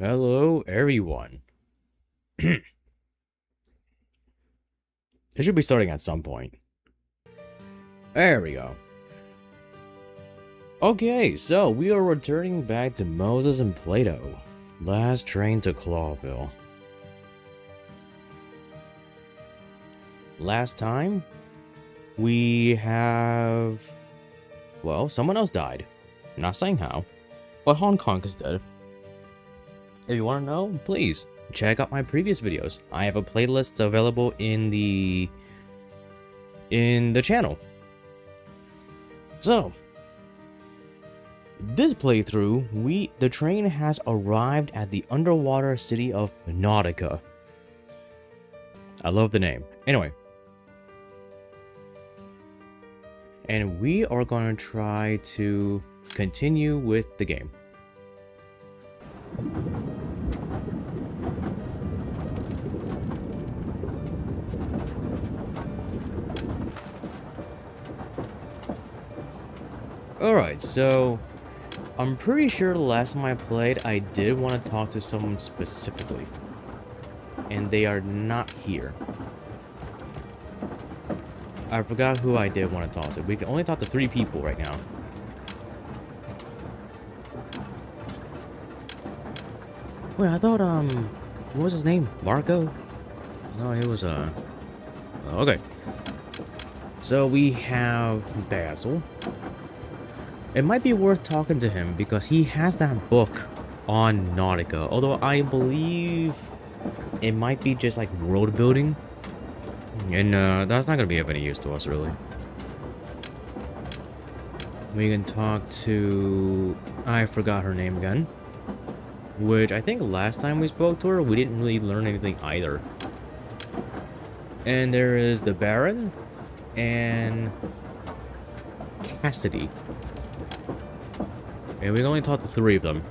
Hello, everyone. It should be starting at some point. There we go. Okay, so we are returning back to Moses and Plato. Last train to Clawville. Last time, we have... Well, someone else died. I'm not saying how, but Hong Kong is dead. If you want to know, please check out my previous videos. I have a playlist available in the channel. So, this playthrough, the train has arrived at the underwater city of Nautica. I love the name. Anyway. And we are going to try to continue with the game. Alright, so I'm pretty sure the last time I played, I did want to talk to someone specifically. And they are not here. I forgot who I did want to talk to. We can only talk to 3 people right now. Wait, I thought, what was his name? Marco? No, it was, okay. So we have Basil. It might be worth talking to him because he has that book on Nautica. Although I believe it might be just like world building. And that's not going to be of any use to us, really. We can talk to... I forgot her name again. Which I think last time we spoke to her, we didn't really learn anything either. And there is the Baron and Cassidy. And we can only talk to 3 of them.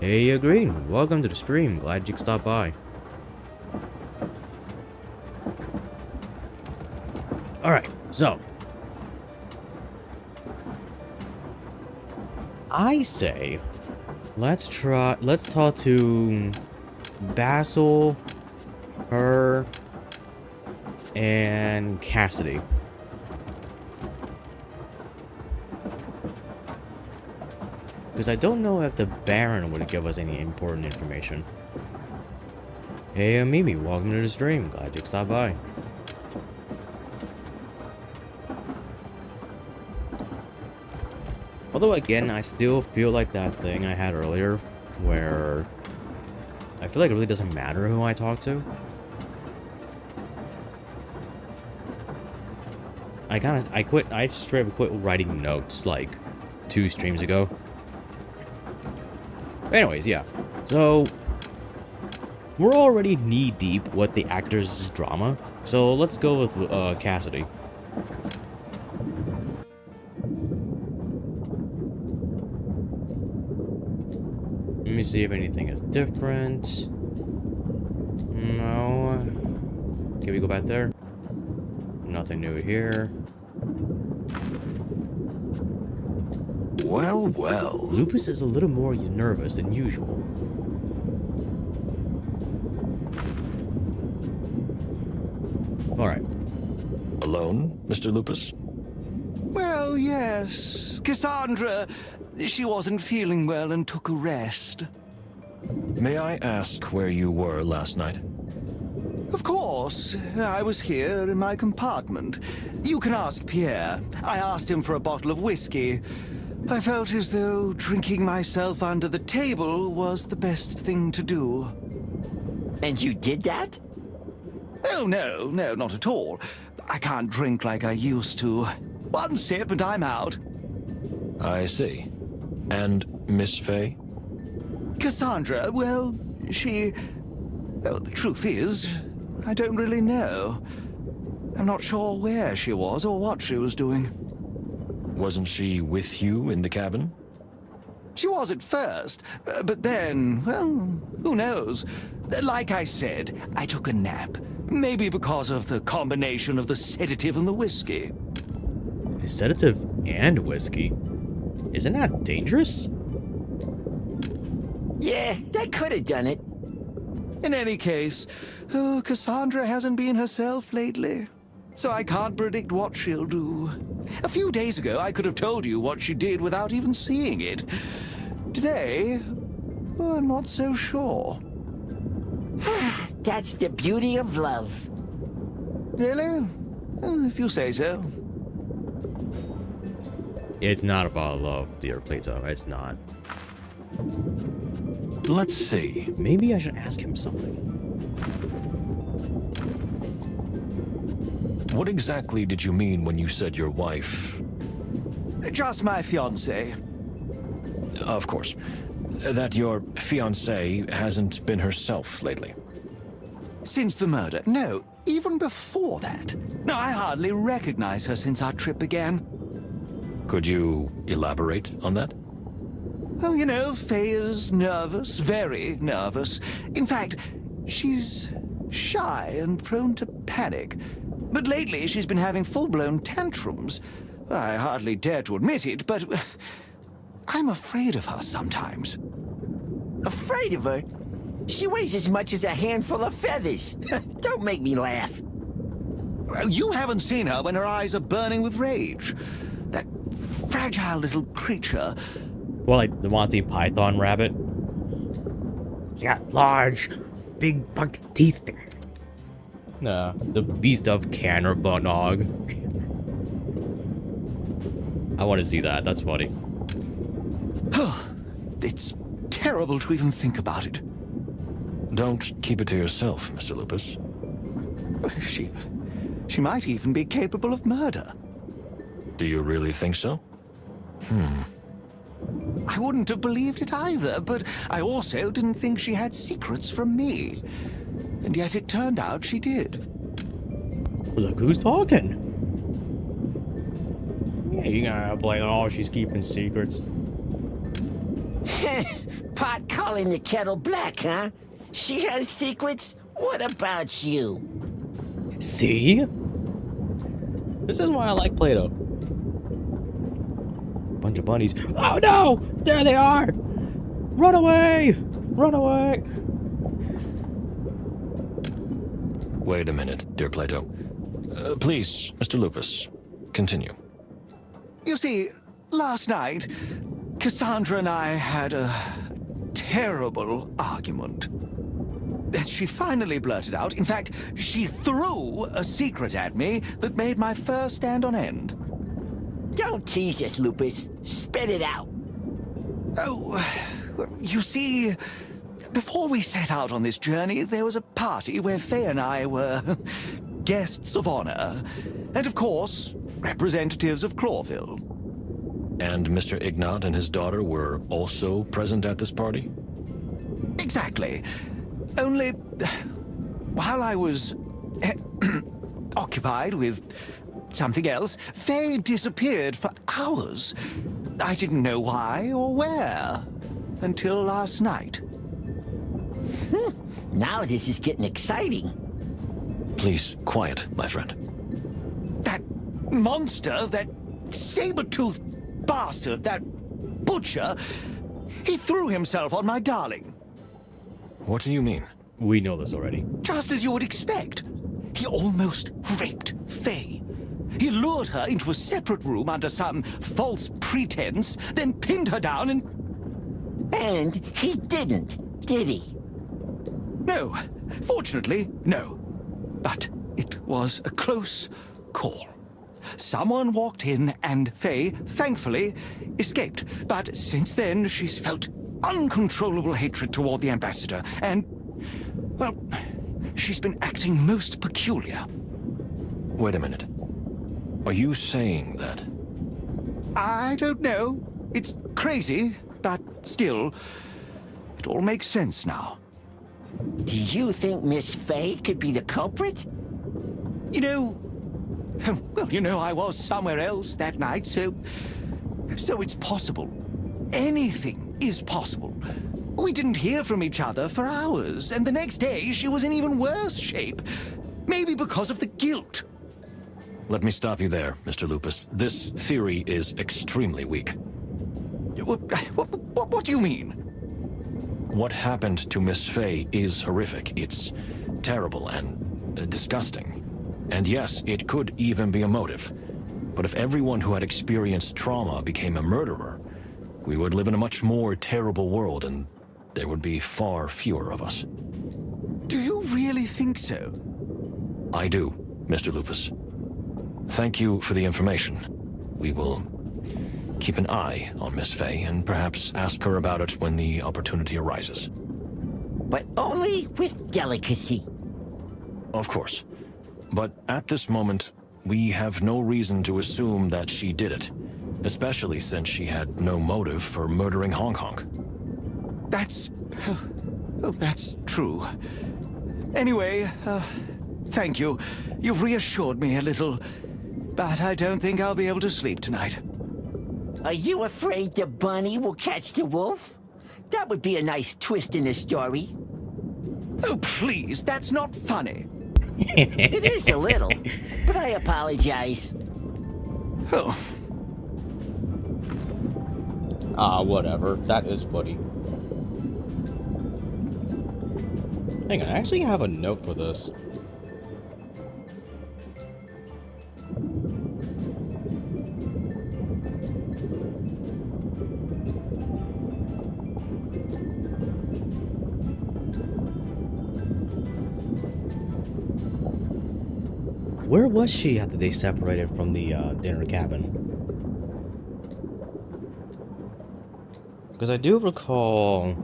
Hey, Green. Welcome to the stream. Glad you could stop by. Alright, so. I say, let's talk to Basil, her, and Cassidy. Because I don't know if the Baron would give us any important information. Hey, Mimi, welcome to the stream. Glad you could stop by. Although, again, I still feel like that thing I had earlier, where I feel like it really doesn't matter who I talk to. I straight up quit writing notes, like, 2 streams ago. Anyways, yeah. So, we're already knee-deep with the actors' drama, so let's go with Cassidy. Let me see if anything is different. No. Can we go back there? Nothing new here. Well, well. Lupus is a little more nervous than usual. Alright. Alone, Mr. Lupus? Well, yes. Cassandra, she wasn't feeling well and took a rest. May I ask where you were last night? Of course. I was here in my compartment. You can ask Pierre. I asked him for a bottle of whiskey. I felt as though drinking myself under the table was the best thing to do. And you did that? Oh, no, not at all. I can't drink like I used to. 1 sip and I'm out. I see. And Miss Fay? Cassandra, well, she... Well, the truth is, I don't really know. I'm not sure where she was or what she was doing. Wasn't she with you in the cabin? She was at first, but then, well, who knows? Like I said, I took a nap. Maybe because of the combination of the sedative and the whiskey. A sedative and whiskey? Isn't that dangerous? Yeah, that could have done it. In any case, Cassandra hasn't been herself lately, so I can't predict what she'll do. A few days ago, I could have told you what she did without even seeing it. Today, I'm not so sure. That's the beauty of love. Really? If you say so. It's not about love, dear Plato. It's not. Let's see. Maybe I should ask him something. What exactly did you mean when you said your wife? Just my fiancée. Of course. That your fiancée hasn't been herself lately. Since the murder? No, even before that. No, I hardly recognize her since our trip began. Could you elaborate on that? Oh, you know, Faye is nervous, very nervous. In fact, she's shy and prone to panic. But lately she's been having full-blown tantrums. I hardly dare to admit it, but I'm afraid of her sometimes. Afraid of her? She weighs as much as a handful of feathers. Don't make me laugh. You haven't seen her when her eyes are burning with rage. That fragile little creature. Well, like the Monty Python rabbit. He got large, big buck teeth. Nah, the beast of Cannerbanog. I want to see that. That's funny. It's terrible to even think about it. Don't keep it to yourself, Mr. Lupus. She might even be capable of murder. Do you really think so? I wouldn't have believed it either, but I also didn't think she had secrets from me. And yet it turned out she did. Look who's talking. Yeah, you gotta play, oh, she's keeping secrets. Pot calling the kettle black, huh? She has secrets? What about you? See? This is why I like Plato. Bunch of bunnies. Oh no! There they are! Run away! Run away! Wait a minute, dear Plato. Please, Mr. Lupus, continue. You see, last night, Cassandra and I had a terrible argument. And she finally blurted out. In fact, she threw a secret at me that made my fur stand on end. Don't tease us, Lupus. Spit it out. Oh, you see, before we set out on this journey, there was a party where Faye and I were guests of honor. And of course, representatives of Clawville. And Mr. Ignat and his daughter were also present at this party? Exactly. Only, while I was occupied with something else, Faye disappeared for hours. I didn't know why or where until last night. Now this is getting exciting. Please, quiet, my friend. That monster, that saber-toothed bastard, that butcher, he threw himself on my darling. What do you mean? We know this already. Just as you would expect. He almost raped Faye. He lured her into a separate room under some false pretense, then pinned her down and... And he didn't, did he? No. Fortunately, no. But it was a close call. Someone walked in and Faye, thankfully, escaped. But since then, she's felt uncontrollable hatred toward the ambassador, and, well, she's been acting most peculiar. Wait a minute. Are you saying that? I don't know. It's crazy, but still, it all makes sense now. Do you think Miss Faye could be the culprit? You know, I was somewhere else that night, so it's possible. Anything is possible. We didn't hear from each other for hours, and the next day she was in even worse shape. Maybe because of the guilt. Let me stop you there, Mr. Lupus. This theory is extremely weak. What do you mean? What happened to Miss Fey is horrific. It's terrible and disgusting. And yes, it could even be a motive. But if everyone who had experienced trauma became a murderer, we would live in a much more terrible world, and there would be far fewer of us. Do you really think so? I do, Mr. Lupus. Thank you for the information. We will keep an eye on Miss Fey and perhaps ask her about it when the opportunity arises. But only with delicacy. Of course. But at this moment, we have no reason to assume that she did it, especially since she had no motive for murdering Hong Kong. That's... Oh, that's true. Anyway, thank you. You've reassured me a little. But I don't think I'll be able to sleep tonight. Are you afraid the bunny will catch the wolf? That would be a nice twist in the story. Oh, please, that's not funny. It is a little, but I apologize. Oh, Whatever. That is funny. Hang on, I actually have a note for this. Where was she after they separated from the dinner cabin? Because I do recall...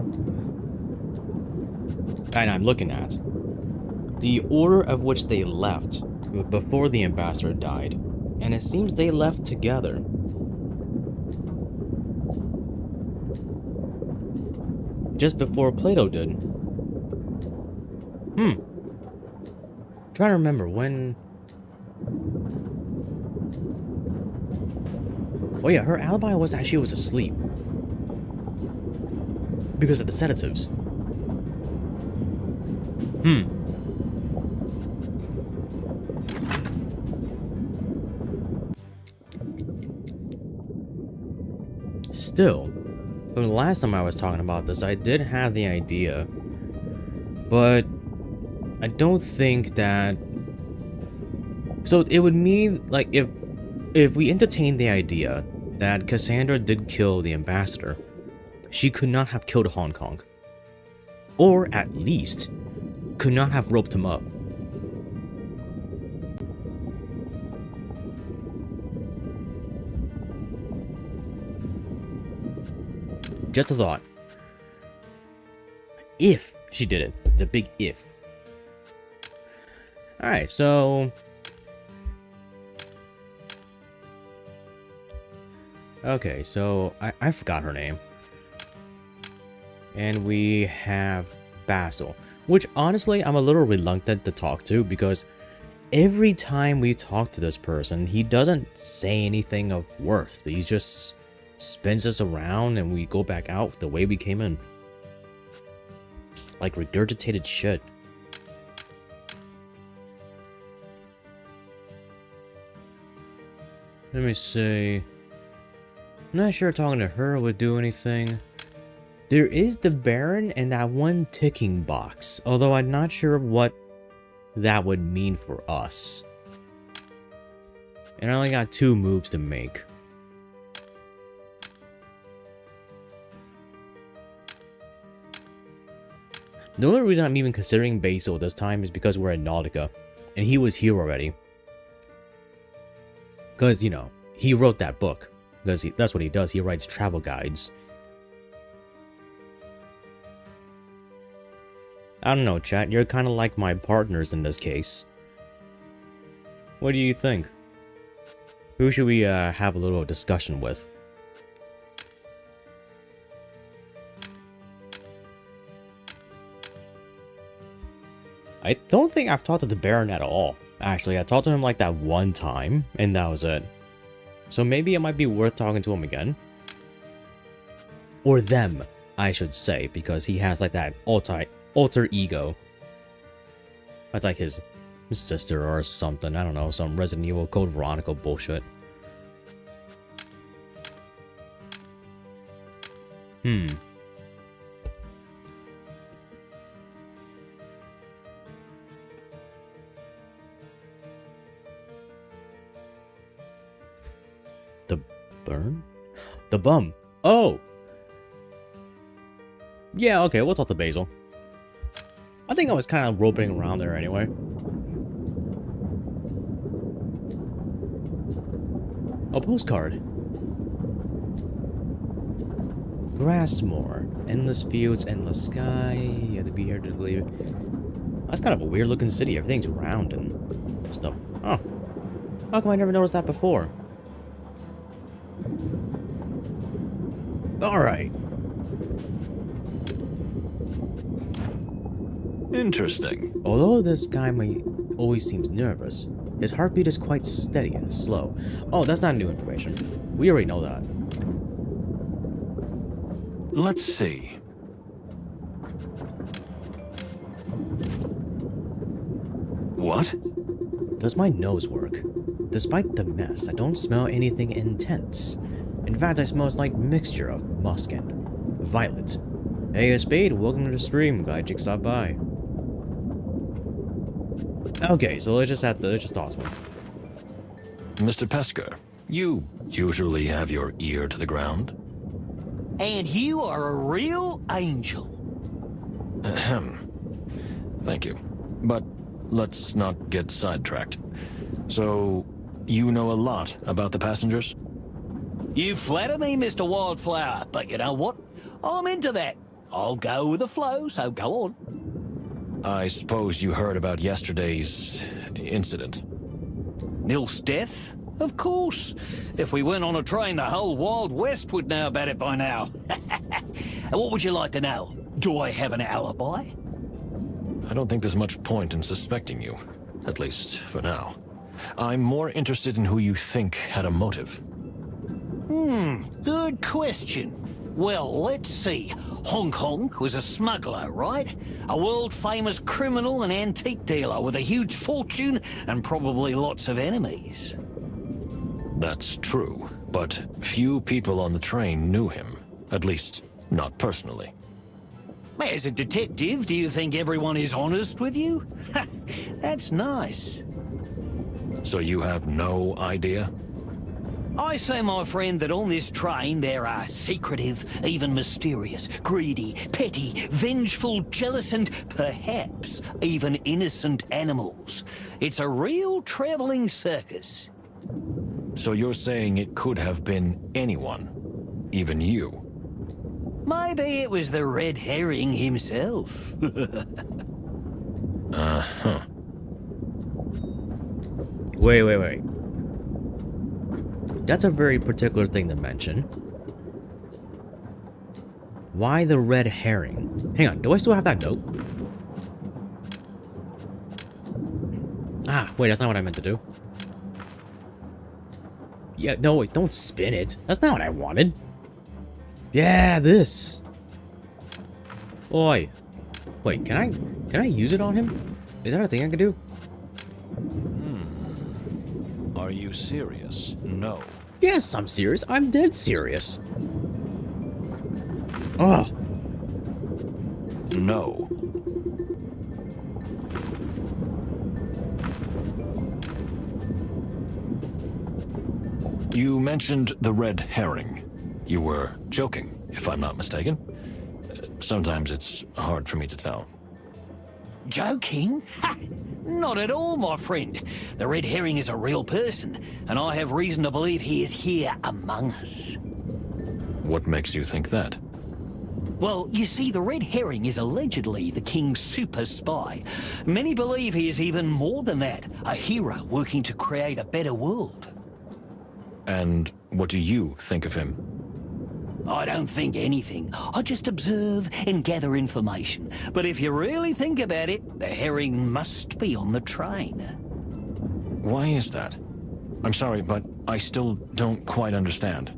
And I'm looking at the order of which they left before the ambassador died. And it seems they left together. Just before Plato did. Trying to remember when... Oh yeah, her alibi was that she was asleep. Because of the sedatives. Still, from the last time I was talking about this, I did have the idea. But I don't think that... So it would mean, like, if we entertain the idea that Cassandra did kill the ambassador, she could not have killed Hong Kong. Or, at least, could not have roped him up. Just a thought. If she did it. The big if. Alright, so... Okay, so I forgot her name. And we have Basil, which honestly I'm a little reluctant to talk to because every time we talk to this person, he doesn't say anything of worth. He just spins us around and we go back out the way we came in. Like regurgitated shit. Let me see. I'm not sure talking to her would do anything. There is the Baron and that one ticking box, although I'm not sure what that would mean for us. And I only got 2 moves to make. The only reason I'm even considering Basil this time is because we're in Nautica, and he was here already. Because, you know, he wrote that book. Because that's what he does, he writes travel guides. I don't know, chat, you're kind of like my partners in this case. What do you think? Who should we have a little discussion with? I don't think I've talked to the Baron at all. Actually, I talked to him like that one time, and that was it. So maybe it might be worth talking to him again. Or them, I should say, because he has like that alter ego. That's like his sister or something. I don't know, some Resident Evil Code Veronica bullshit. The burn? The bum. Oh! Yeah, okay, we'll talk to Basil. I think I was kind of roping around there anyway. A postcard. Grassmore. Endless fields, endless sky. You have to be here to believe. That's kind of a weird looking city. Everything's round and stuff. Oh. How come I never noticed that before? Alright. Interesting. Although this guy always seems nervous, his heartbeat is quite steady and slow. Oh, that's not new information. We already know that. Let's see. What? Does my nose work? Despite the mess, I don't smell anything intense. In fact, I smell a slight mixture of musk and violet. Hey, Spade, welcome to the stream. Glad you stopped by. Okay, so let's just toss one. Mr. Pesker, you usually have your ear to the ground. And you are a real angel. Ahem. Thank you. But let's not get sidetracked. So, you know a lot about the passengers? You flatter me, Mr. Wildflower, but you know what? I'm into that. I'll go with the flow, so go on. I suppose you heard about yesterday's incident. Nil's death? Of course. If we went on a train, the whole Wild West would know about it by now. And what would you like to know? Do I have an alibi? I don't think there's much point in suspecting you. At least, for now. I'm more interested in who you think had a motive. Good question. Well, let's see. Hong Kong was a smuggler, right? A world-famous criminal and antique dealer with a huge fortune and probably lots of enemies. That's true, but few people on the train knew him. At least, not personally. As a detective, do you think everyone is honest with you? That's nice. So you have no idea? I say, my friend, that on this train there are secretive, even mysterious, greedy, petty, vengeful, jealous, and perhaps even innocent animals. It's a real traveling circus. So you're saying it could have been anyone, even you? Maybe it was the red herring himself. Uh-huh. Wait. That's a very particular thing to mention. Why the red herring? Hang on, do I still have that note? Ah, wait, that's not what I meant to do. Yeah, no, wait, don't spin it. That's not what I wanted. Yeah, this. Oi. Wait, can I use it on him? Is that a thing I can do? Are you serious? No. Yes, I'm serious. I'm dead serious. Oh. No. You mentioned the red herring. You were joking, if I'm not mistaken. Sometimes it's hard for me to tell. Joking? Ha! Not at all, my friend. The red herring is a real person, and I have reason to believe he is here among us. What makes you think that? Well, you see, the red herring is allegedly the king's super spy. Many believe he is even more than that, a hero working to create a better world. And what do you think of him? I don't think anything. I just observe and gather information. But if you really think about it, the herring must be on the train. Why is that? I'm sorry, but I still don't quite understand.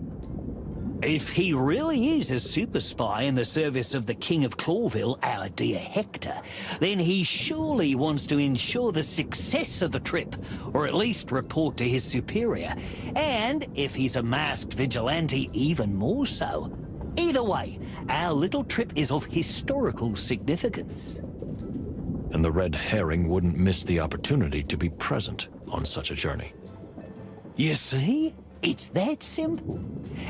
If he really is a super spy in the service of the King of Clawville, our dear Hector, then he surely wants to ensure the success of the trip, or at least report to his superior. And if he's a masked vigilante, even more so. Either way, our little trip is of historical significance. And the red herring wouldn't miss the opportunity to be present on such a journey. You see? It's that simple.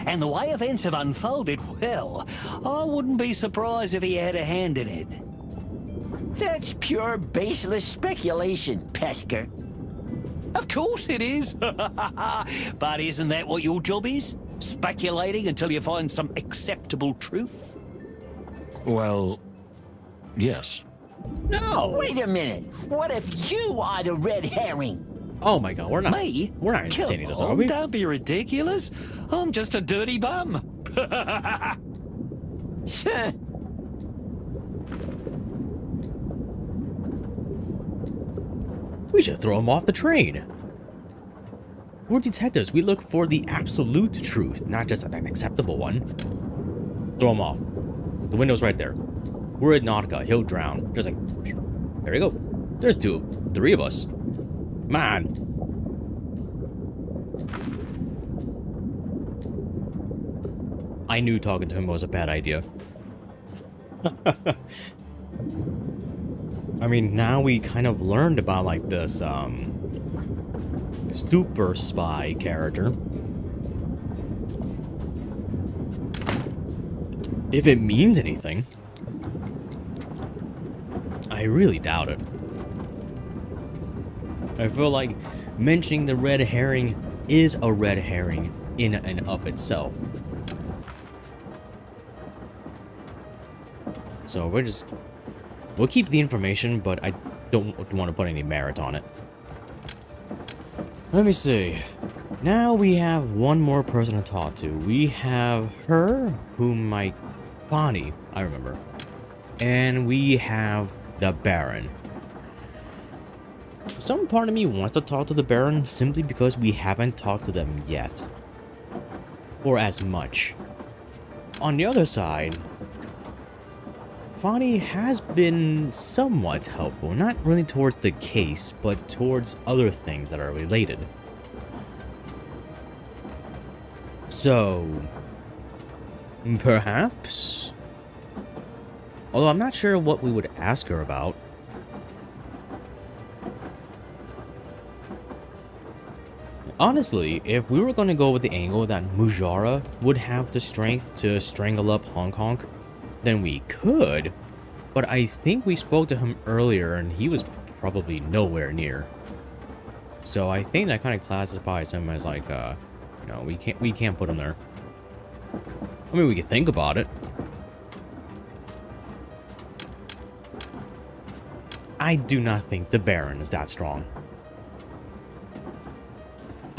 And the way events have unfolded, well, I wouldn't be surprised if he had a hand in it. That's pure baseless speculation, Pesker. Of course it is. But isn't that what your job is? Speculating until you find some acceptable truth? Well, yes. No! Wait a minute. What if you are the red herring? Oh my god, we're not Me? entertaining this, Come are on, we? don't be ridiculous. I'm just a dirty bum. We should throw him off the train. We're detectives. We look for the absolute truth, not just an acceptable one. Throw him off. The window's right there. We're at Nautica. He'll drown. Just like, there you go. There's three of us. Man. I knew talking to him was a bad idea. I mean, now we kind of learned about, like, this, super spy character. If it means anything. I really doubt it. I feel like mentioning the red herring is a red herring in and of itself. So we'll keep the information, but I don't want to put any merit on it. Let me see. Now we have one more person to talk to. We have her, Bonnie, I remember. And we have the Baron. Some part of me wants to talk to the Baron simply because we haven't talked to them yet. Or as much. On the other side, Bonnie has been somewhat helpful, not really towards the case, but towards other things that are related. So, perhaps? Although I'm not sure what we would ask her about. Honestly, if we were going to go with the angle that Mujara would have the strength to strangle up Hong Kong, then we could, but I think we spoke to him earlier and he was probably nowhere near. So I think that kind of classifies him as like, you know, we can't put him there. I mean, we could think about it. I do not think the Baron is that strong.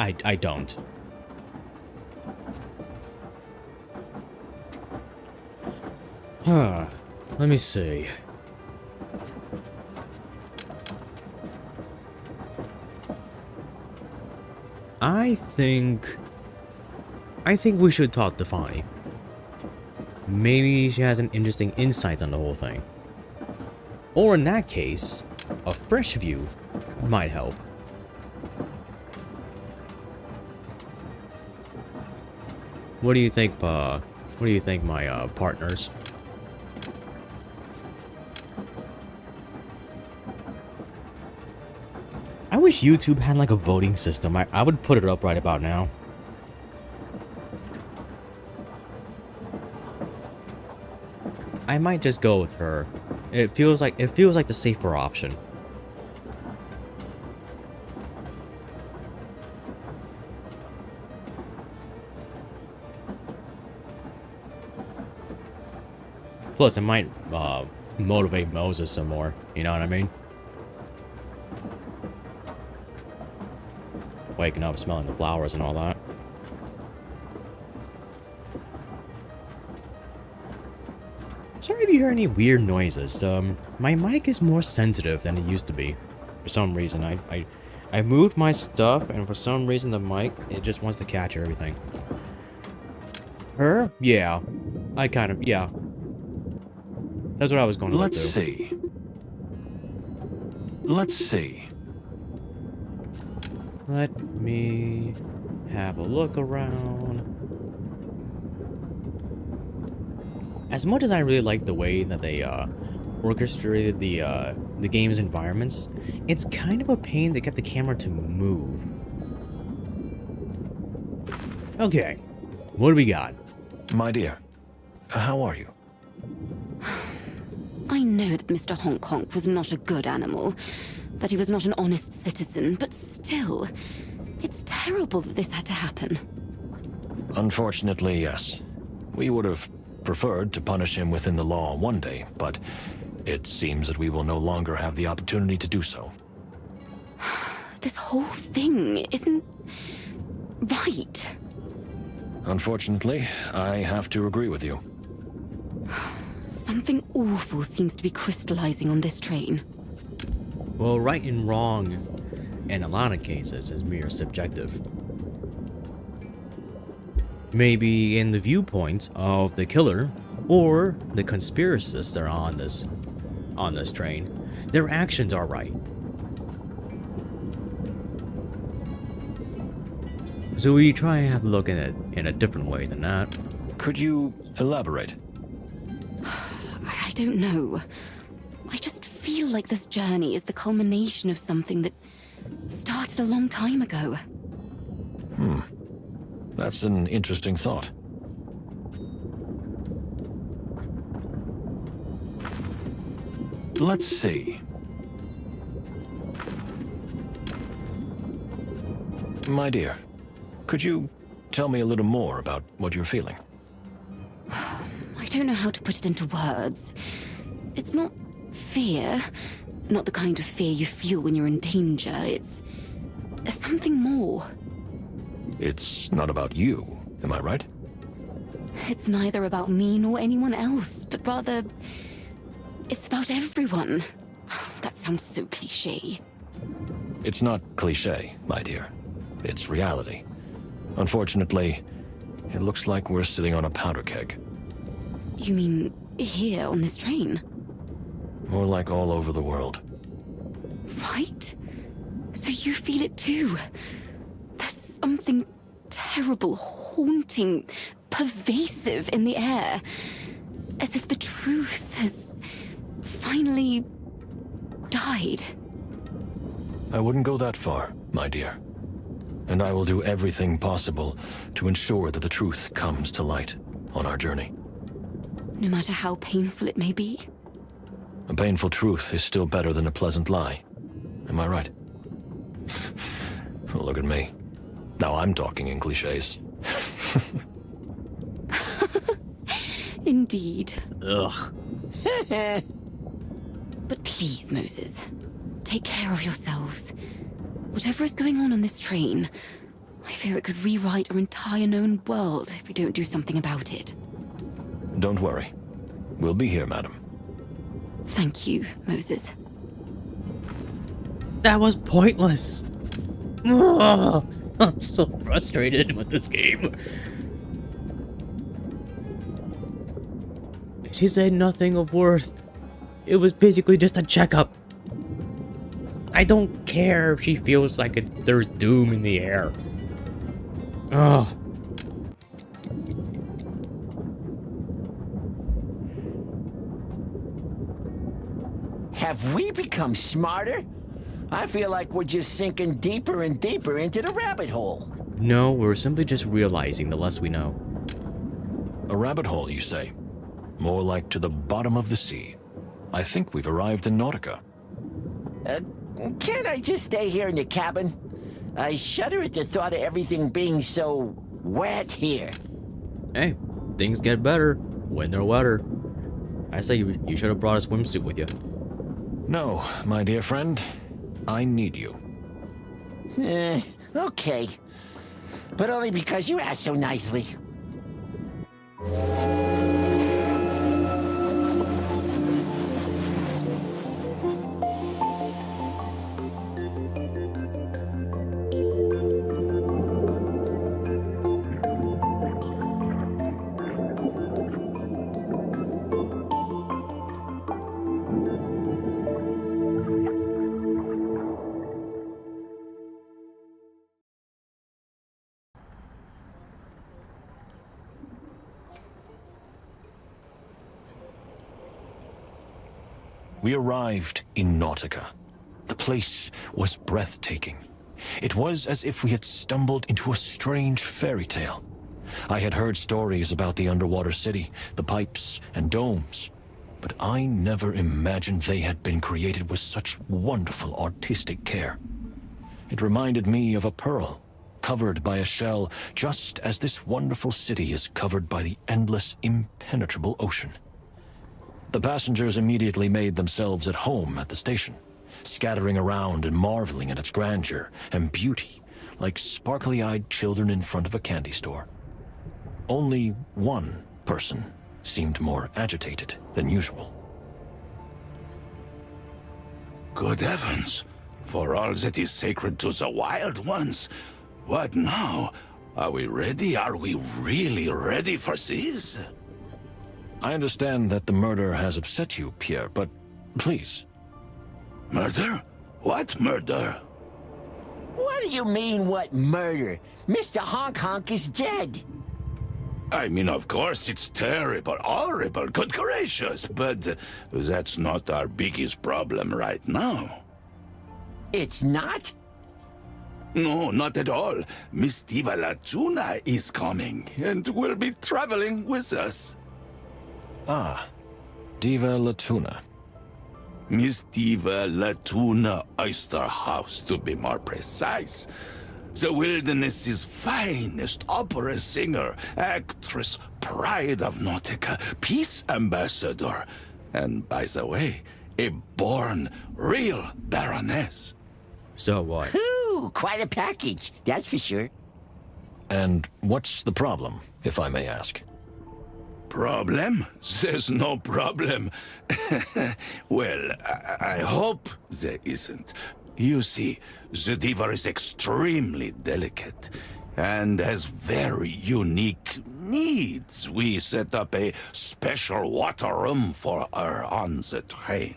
I don't. Huh. Let me see. I think we should talk to Fanny. Maybe she has an interesting insight on the whole thing. Or in that case, a fresh view might help. What do you think, my partners? I wish YouTube had like a voting system. I would put it up right about now. I might just go with her. It feels like the safer option. Plus, it might motivate Moses some more. You know what I mean? Waking up, smelling the flowers and all that. Sorry if you hear any weird noises. My mic is more sensitive than it used to be. For some reason, I moved my stuff, and for some reason the mic, it just wants to catch everything. Her? Yeah. Yeah. That's what I was going to Let's do. see. Let's see. Let me have a look around. As much as I really like the way that they orchestrated the game's environments, it's kind of a pain to get the camera to move. Okay, what do we got? My dear, how are you? I know that Mr. Honk Honk was not a good animal, that he was not an honest citizen, but still, it's terrible that this had to happen. Unfortunately, yes. We would have preferred to punish him within the law one day, but it seems that we will no longer have the opportunity to do so. This whole thing isn't right. Unfortunately, I have to agree with you. Something awful seems to be crystallizing on this train. Well, right and wrong, in a lot of cases, is mere subjective. Maybe in the viewpoint of the killer or the conspiracists that are on this train, their actions are right. So we try and have a look at it in a different way than that. Could you elaborate? I don't know. I just feel like this journey is the culmination of something that started a long time ago. That's an interesting thought. Let's see. My dear, could you tell me a little more about what you're feeling? I don't know how to put it into words. It's not fear, not the kind of fear you feel when you're in danger. It's something more. It's not about you, am I right? It's neither about me nor anyone else, but rather, it's about everyone. That sounds so cliché. It's not cliché, my dear. It's reality. Unfortunately, it looks like we're sitting on a powder keg. You mean here on this train? More like all over the world. Right? So you feel it too? There's something terrible, haunting, pervasive in the air. As if the truth has finally died. I wouldn't go that far, my dear. And I will do everything possible to ensure that the truth comes to light on our journey. No matter how painful it may be? A painful truth is still better than a pleasant lie. Am I right? Look at me. Now I'm talking in cliches. Indeed. Ugh. But please, Moses, take care of yourselves. Whatever is going on this train, I fear it could rewrite our entire known world if we don't do something about it. Don't worry. We'll be here, madam. Thank you, Moses. That was pointless. Ugh. I'm so frustrated with this game. She said nothing of worth. It was basically just a checkup. I don't care if she feels like there's doom in the air. Ugh. Have we become smarter? I feel like we're just sinking deeper and deeper into the rabbit hole. No, we're simply just realizing the less we know. A rabbit hole, you say? More like to the bottom of the sea. I think we've arrived in Nautica. Can't I just stay here in the cabin? I shudder at the thought of everything being so wet here. Hey, things get better when they're wetter. I say you should have brought a swimsuit with you. No, my dear friend. I need you. Okay. But only because you asked so nicely. We arrived in Nautica. The place was breathtaking. It was as if we had stumbled into a strange fairy tale. I had heard stories about the underwater city, the pipes and domes, but I never imagined they had been created with such wonderful artistic care. It reminded me of a pearl, covered by a shell, just as this wonderful city is covered by the endless, impenetrable ocean. The passengers immediately made themselves at home at the station, scattering around and marveling at its grandeur and beauty, like sparkly-eyed children in front of a candy store. Only one person seemed more agitated than usual. Good heavens! For all that is sacred to the Wild Ones, what now? Are we ready? Are we really ready for this? I understand that the murder has upset you, Pierre, but please. Murder? What murder? What do you mean, what murder? Mr. Honk Honk is dead. I mean, of course, it's terrible, horrible, good gracious, but that's not our biggest problem right now. It's not? No, not at all. Miss Diva Latuna is coming, and will be traveling with us. Ah, Diva Latuna. Miss Diva Latuna Oyster House, to be more precise. The wilderness's finest opera singer, actress, pride of Nautica, peace ambassador, and by the way, a born, real baroness. So what? Ooh, quite a package, that's for sure. And what's the problem, if I may ask? Problem? There's no problem. Well, I hope there isn't. You see, the diva is extremely delicate and has very unique needs. We set up a special water room for her on the train.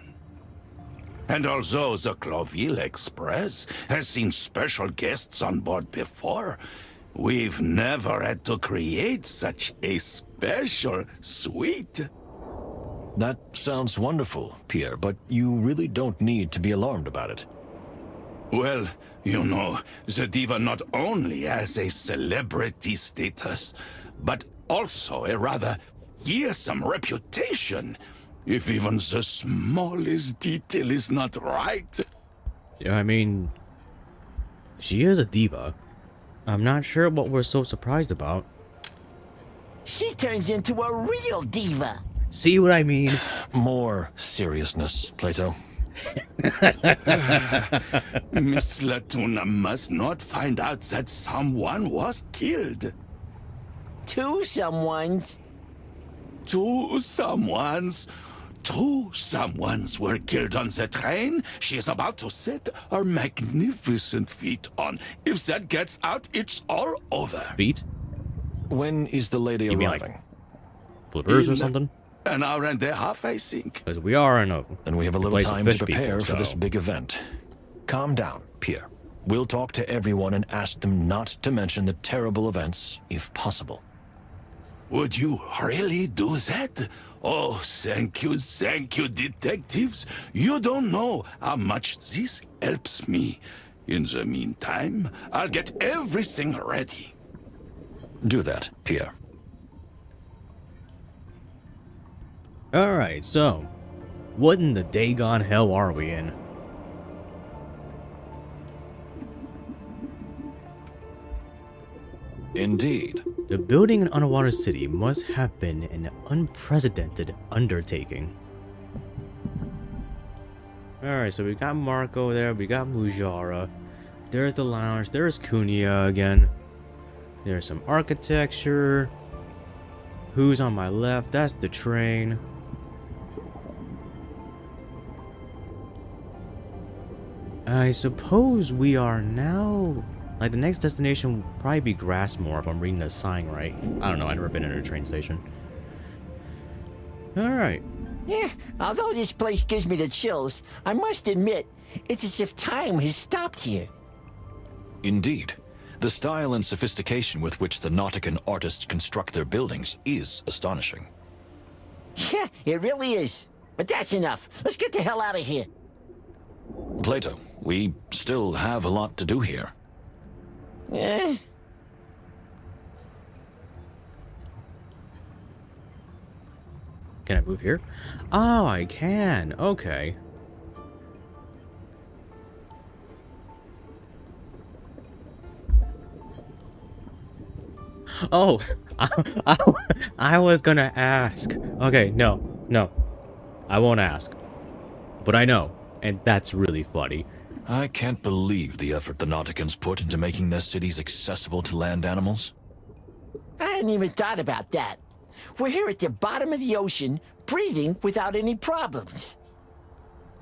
And although the Clawville Express has seen special guests on board before, we've never had to create such a special suite. That sounds wonderful, Pierre, but you really don't need to be alarmed about it. Well, you know, the diva not only has a celebrity status, but also a rather fearsome reputation. If even the smallest detail is not right. Yeah, I mean, she is a diva. I'm not sure what we're so surprised about. She turns into a real diva. See what I mean? More seriousness, Plato. Miss Latuna must not find out that someone was killed. Two someones. Two someones were killed on the train she is about to set her magnificent feet on. If that gets out, it's all over. Feet? When is the lady You mean arriving? like flippers or In- something? An hour and a half, I think. Because we are in a Then we have a little place of time to fish prepare people, for this so- big event. Calm down, Pierre. We'll talk to everyone and ask them not to mention the terrible events, if possible. Would you really do that? Oh, thank you, detectives. You don't know how much this helps me. In the meantime, I'll get everything ready. Do that, Pierre. Alright, so, what in the daggone hell are we in? Indeed. The building an underwater city must have been an unprecedented undertaking. Alright, so we got Marco there, we got Mujara. There's the lounge, there's Kunia again. There's some architecture. Who's on my left? That's the train. I suppose we are now... Like, the next destination will probably be Grassmore if I'm reading the sign right. I don't know, I've never been in a train station. Alright. Yeah, although this place gives me the chills, I must admit, it's as if time has stopped here. Indeed. The style and sophistication with which the Nautican artists construct their buildings is astonishing. Yeah, it really is. but that's enough. Let's get the hell out of here. Plato, we still have a lot to do here. Eh? Can I move here? Oh, I can. Okay. Oh, I was gonna ask. Okay, no. I won't ask. But I know, and that's really funny. I can't believe the effort the Nauticans put into making their cities accessible to land animals. I hadn't even thought about that. We're here at the bottom of the ocean, breathing without any problems.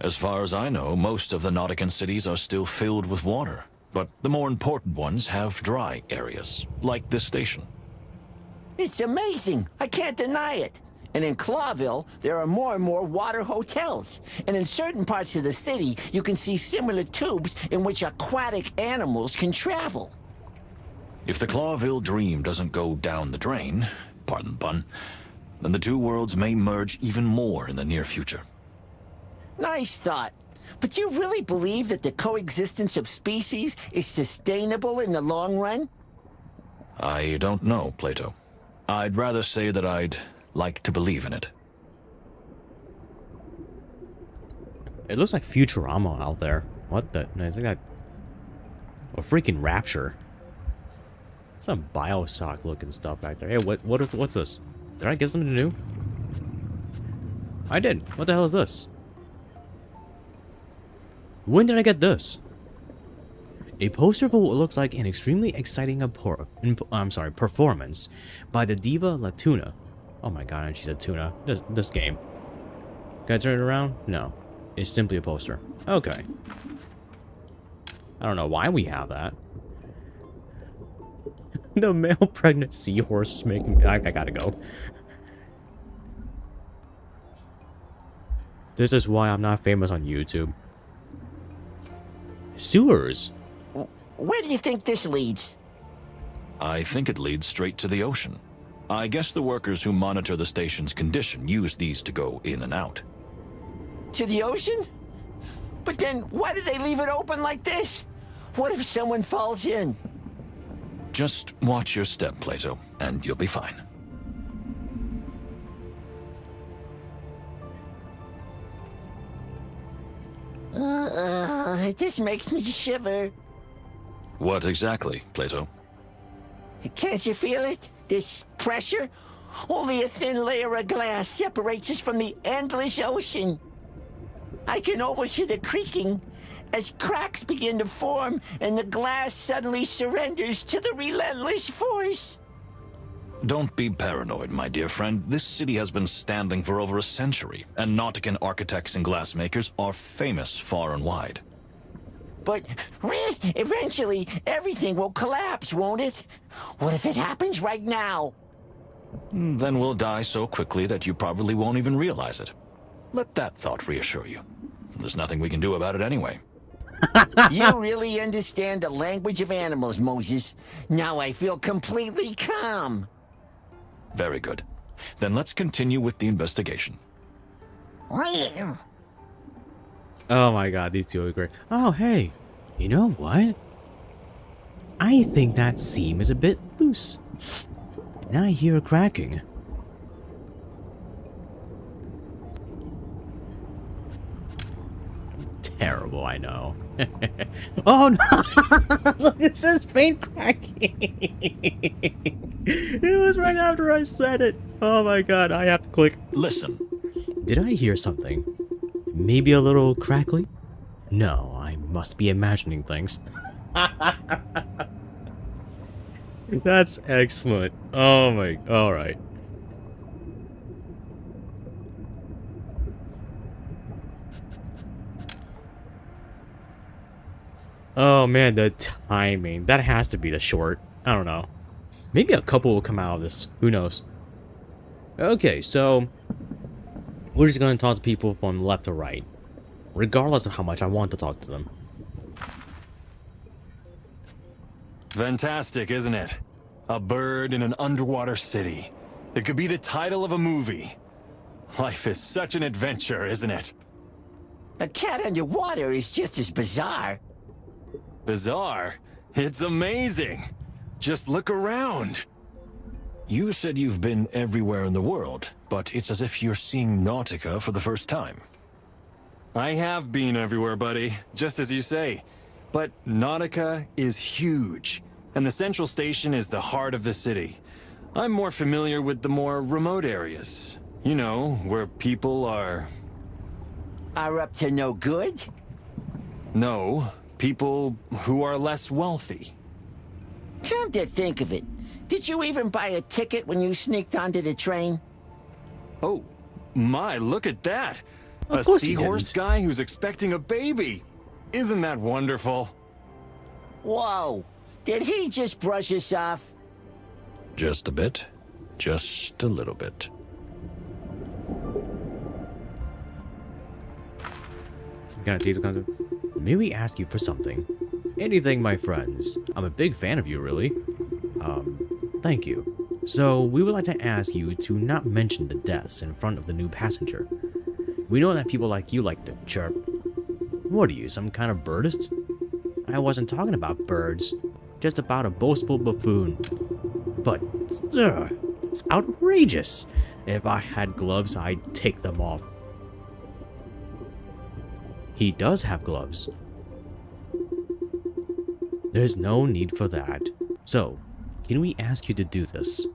As far as I know, most of the Nautican cities are still filled with water. But the more important ones have dry areas, like this station. It's amazing. I can't deny it. And in Clawville, there are more and more water hotels. And in certain parts of the city, you can see similar tubes in which aquatic animals can travel. If the Clawville dream doesn't go down the drain, pardon the pun, then the two worlds may merge even more in the near future. Nice thought. But you really believe that the coexistence of species is sustainable in the long run? I don't know, Plato. I'd rather say that I'd like to believe in it. It looks like Futurama out there. What the? I think that... A freaking Rapture. Some Bioshock looking stuff back there. Hey, what's this? Did I get something new? I did. What the hell is this? When did I get this? A poster for what looks like an extremely exciting performance by the diva Latuna. Oh my god, and she said tuna. This game. Can I turn it around? No. It's simply a poster. Okay. I don't know why we have that. The male pregnant seahorse is making... I gotta go. This is why I'm not famous on YouTube. Sewers? Where do you think this leads? I think it leads straight to the ocean. I guess the workers who monitor the station's condition use these to go in and out. To the ocean? But then why do they leave it open like this? What if someone falls in? Just watch your step, Plato, and you'll be fine. This makes me shiver. What exactly, Plato? Can't you feel it? This pressure? Only a thin layer of glass separates us from the endless ocean. I can almost hear the creaking as cracks begin to form and the glass suddenly surrenders to the relentless force. Don't be paranoid, my dear friend. This city has been standing for over a century, and Nautican architects and glassmakers are famous far and wide. But eventually, everything will collapse, won't it? What if it happens right now? Then we'll die so quickly that you probably won't even realize it. Let that thought reassure you. There's nothing we can do about it anyway. You really understand the language of animals, Moses. Now I feel completely calm. Very good. Then let's continue with the investigation. Oh my god, these two are great. Oh, hey. You know what? I think that seam is a bit loose. And I hear a cracking. Terrible, I know. Oh no! Look, it says paint cracking. It was right after I said it. Oh my god, I have to click. Listen. Did I hear something? Maybe a little crackly? No, I must be imagining things. That's excellent. Oh my... Alright. Oh man, the timing. That has to be the short. I don't know. Maybe a couple will come out of this. Who knows? Okay, so... we're just going to talk to people from left to right. Regardless of how much I want to talk to them. Fantastic, isn't it? A bird in an underwater city. It could be the title of a movie. Life is such an adventure, isn't it? A cat underwater is just as bizarre. Bizarre? It's amazing. Just look around. You said you've been everywhere in the world, but it's as if you're seeing Nautica for the first time. I have been everywhere, buddy, just as you say. But Nautica is huge, and the central station is the heart of the city. I'm more familiar with the more remote areas. You know, where people are... Are up to no good? No, people who are less wealthy. Come to think of it, did you even buy a ticket when you sneaked onto the train? Oh, my, look at that! Of A course he seahorse didn't. guy who's expecting a baby! Isn't that wonderful? Whoa, did he just brush us off? Just a bit. Just a little bit. Gonna see the concept. May we ask you for something? Anything, my friends. I'm a big fan of you, really. Thank you. So, we would like to ask you to not mention the deaths in front of the new passenger. We know that people like you like to chirp. What are you, some kind of birdist? I wasn't talking about birds, just about a boastful buffoon. But, sir, it's outrageous. If I had gloves, I'd take them off. He does have gloves. There's no need for that. So, can we ask you to do this?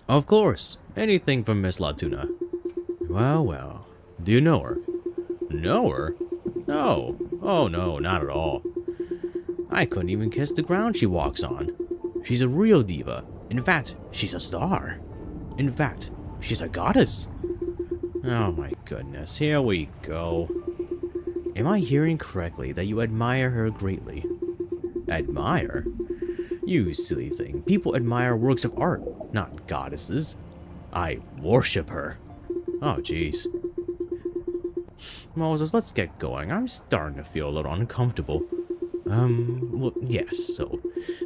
Of course, anything from Miss Latuna. Well, well, do you know her? Know her? No. Oh no, not at all. I couldn't even kiss the ground she walks on. She's a real diva. In fact, she's a star. In fact, she's a goddess. Oh my goodness, here we go. Am I hearing correctly that you admire her greatly? Admire? You silly thing. People admire works of art, not goddesses. I worship her. Oh, jeez. Moses, let's get going. I'm starting to feel a little uncomfortable. Well, yes, so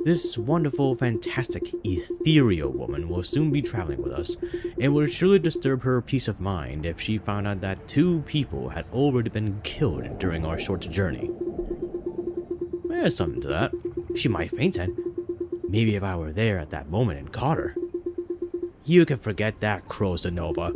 this wonderful, fantastic, ethereal woman will soon be traveling with us. It would surely disturb her peace of mind if she found out that 2 people had already been killed during our short journey. There's something to that. She might faint then. Maybe if I were there at that moment and caught her. You can forget that, Crosanova.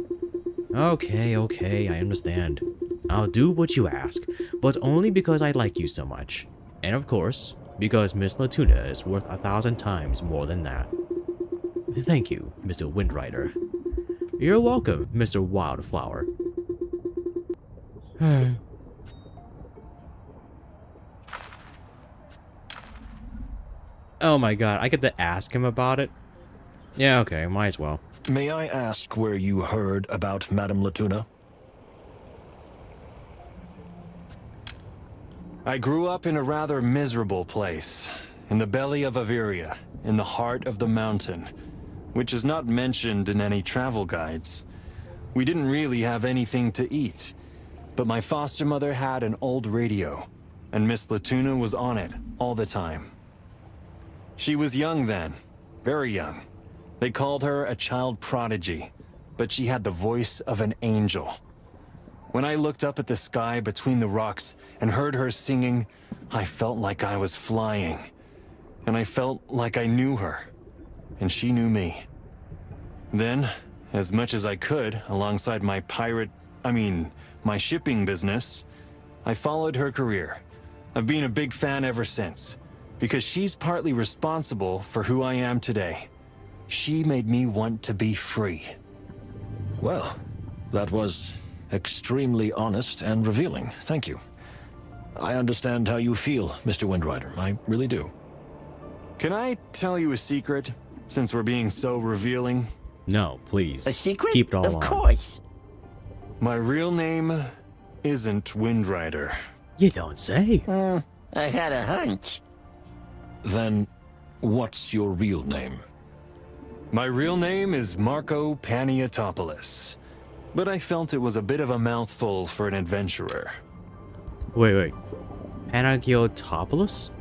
Okay, I understand. I'll do what you ask, but only because I like you so much. And of course, because Miss Latuna is worth 1,000 times more than that. Thank you, Mr. Windrider. You're welcome, Mr. Wildflower. Oh my god, I get to ask him about it? Yeah, okay, might as well. May I ask where you heard about Madame Latuna? I grew up in a rather miserable place, in the belly of Averia, in the heart of the mountain, which is not mentioned in any travel guides. We didn't really have anything to eat, but my foster mother had an old radio, and Miss Latuna was on it all the time. She was young then, very young. They called her a child prodigy, but she had the voice of an angel. When I looked up at the sky between the rocks and heard her singing, I felt like I was flying. And I felt like I knew her, and she knew me. Then, as much as I could, alongside my my shipping business, I followed her career. I've been a big fan ever since, because she's partly responsible for who I am today. She made me want to be free. Well, that was extremely honest and revealing. Thank you. I understand how you feel, Mr. Windrider. I really do. Can I tell you a secret, since we're being so revealing? No, please. A secret? Keep it all Of on. course. My real name isn't Windrider. You don't say. I had a hunch. Then, what's your real name? My real name is Marco Paniatopoulos, but I felt it was a bit of a mouthful for an adventurer. Wait. Panagiotopoulos?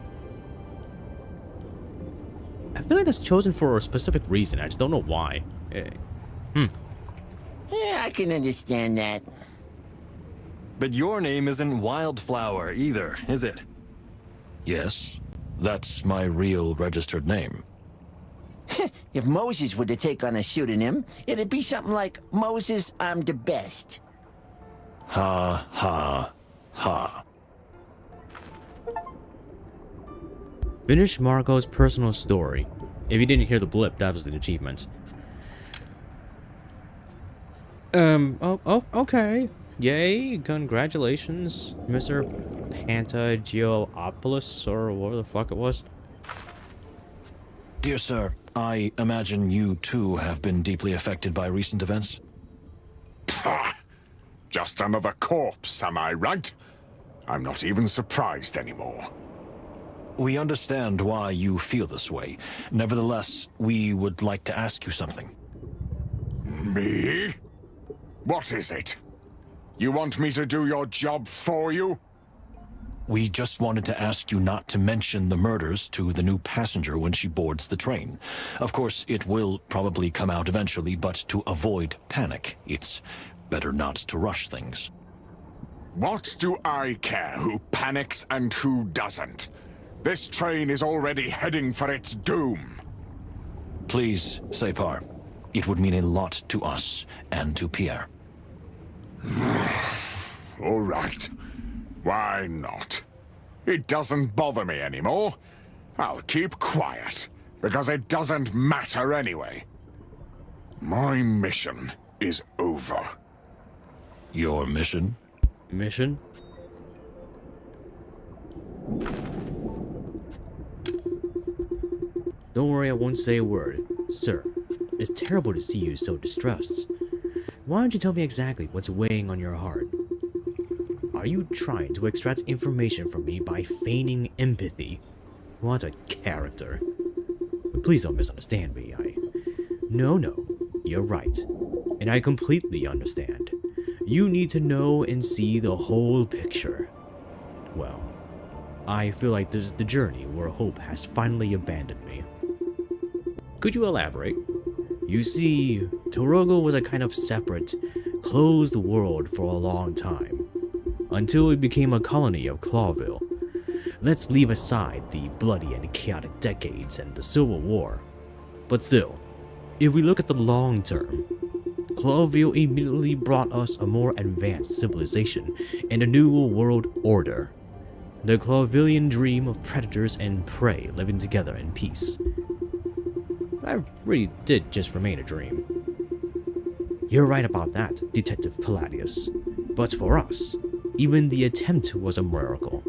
I feel like that's chosen for a specific reason. I just don't know why. Yeah, I can understand that. But your name isn't Wildflower either, is it? Yes, that's my real registered name. If Moses were to take on a pseudonym, it'd be something like Moses, I'm the best. Ha, ha, ha. Finish Marco's personal story. If you didn't hear the blip, that was an achievement. Okay. Yay, congratulations, Mr. Pantageopoulos, or whatever the fuck it was. Dear sir, I imagine you too have been deeply affected by recent events? Pah! Just another corpse, am I right? I'm not even surprised anymore. We understand why you feel this way. Nevertheless, we would like to ask you something. Me? What is it? You want me to do your job for you? We just wanted to ask you not to mention the murders to the new passenger when she boards the train. Of course, it will probably come out eventually, but to avoid panic, it's better not to rush things. What do I care who panics and who doesn't? This train is already heading for its doom. Please, Separ. It would mean a lot to us and to Pierre. All right. Why not? It doesn't bother me anymore. I'll keep quiet, because it doesn't matter anyway. My mission is over. Your mission? Mission? Don't worry, I won't say a word. Sir, it's terrible to see you so distressed. Why don't you tell me exactly what's weighing on your heart? Are you trying to extract information from me by feigning empathy? What a character. But please don't misunderstand me, No, you're right. And I completely understand. You need to know and see the whole picture. Well, I feel like this is the journey where hope has finally abandoned me. Could you elaborate? You see, Torogo was a kind of separate, closed world for a long time, until it became a colony of Clawville. Let's leave aside the bloody and chaotic decades and the Civil War. But still, if we look at the long term, Clawville immediately brought us a more advanced civilization and a new world order. The Clawvillian dream of predators and prey living together in peace. I really did just remain a dream. You're right about that, Detective Palladius. But for us, even the attempt was a miracle.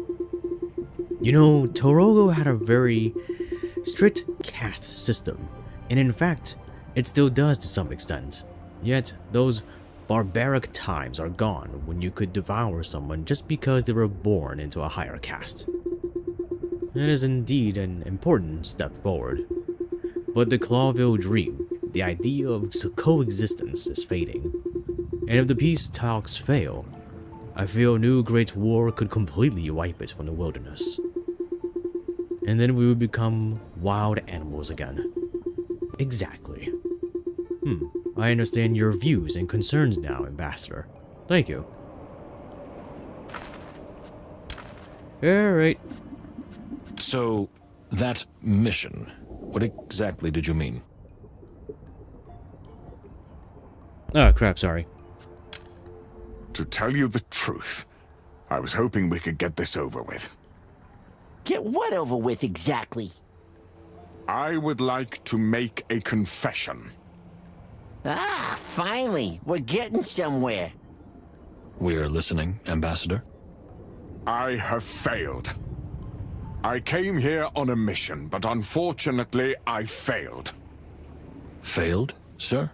You know, Torogo had a very strict caste system, and in fact, it still does to some extent. Yet, those barbaric times are gone when you could devour someone just because they were born into a higher caste. It is indeed an important step forward. But the Clawville dream, the idea of coexistence, is fading. And if the peace talks fail, I feel a new great war could completely wipe it from the wilderness. And then we would become wild animals again. Exactly. I understand your views and concerns now, Ambassador. Thank you. Alright. So, that mission, what exactly did you mean? Oh, crap, sorry. To tell you the truth, I was hoping we could get this over with. Get what over with exactly? I would like to make a confession. Ah, finally, we're getting somewhere. We're listening, Ambassador. I have failed. I came here on a mission, but unfortunately, I failed. Failed, sir?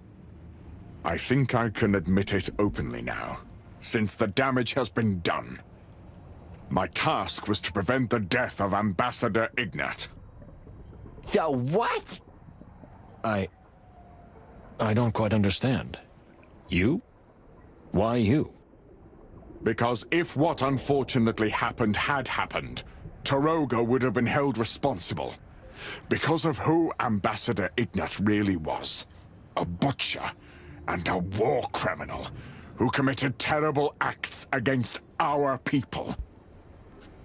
I think I can admit it openly now, since the damage has been done. My task was to prevent the death of Ambassador Ignat. The what? I don't quite understand. You? Why you? Because if what unfortunately happened had happened, Torogo would have been held responsible. Because of who Ambassador Ignat really was. A butcher. and a war criminal who committed terrible acts against our people.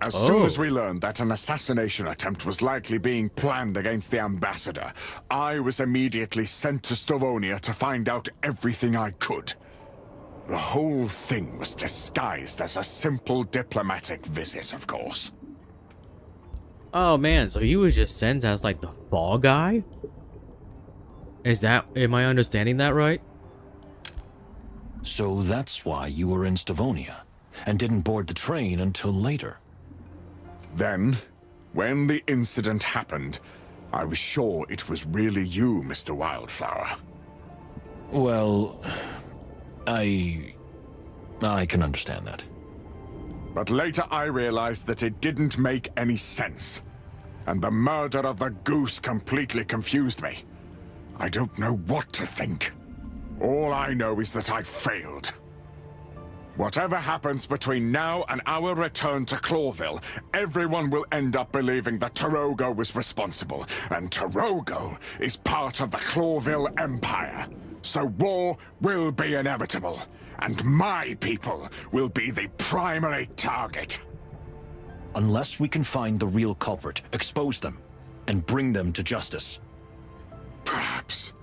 As soon as we learned that an assassination attempt was likely being planned against the ambassador, I was immediately sent to Stavonia to find out everything I could. The whole thing was disguised as a simple diplomatic visit, of course. Oh man, so he was just sent as like the fall guy? Am I understanding that right? So that's why you were in Stavonia, and didn't board the train until later. Then, when the incident happened, I was sure it was really you, Mr. Wildflower. Well, I can understand that. But later I realized that it didn't make any sense. And the murder of the goose completely confused me. I don't know what to think. All I know is that I failed. Whatever happens between now and our return to Clawville, everyone will end up believing that Tarogo was responsible, and Tarogo is part of the Clawville Empire. So war will be inevitable, and my people will be the primary target. Unless we can find the real culprit, expose them, and bring them to justice. Perhaps,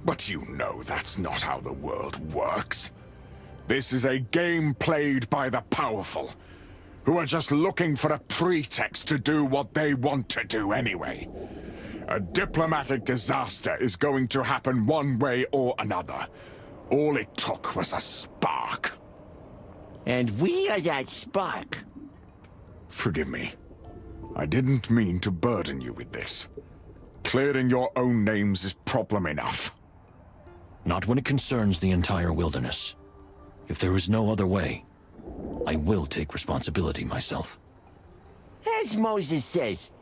but you know that's not how the world works. This is a game played by the powerful, who are just looking for a pretext to do what they want to do anyway. A diplomatic disaster is going to happen one way or another. All it took was a spark. And we are that spark. Forgive me. I didn't mean to burden you with this. Clearing your own names is problem enough. Not when it concerns the entire wilderness. If there is no other way, I will take responsibility myself. As Moses says.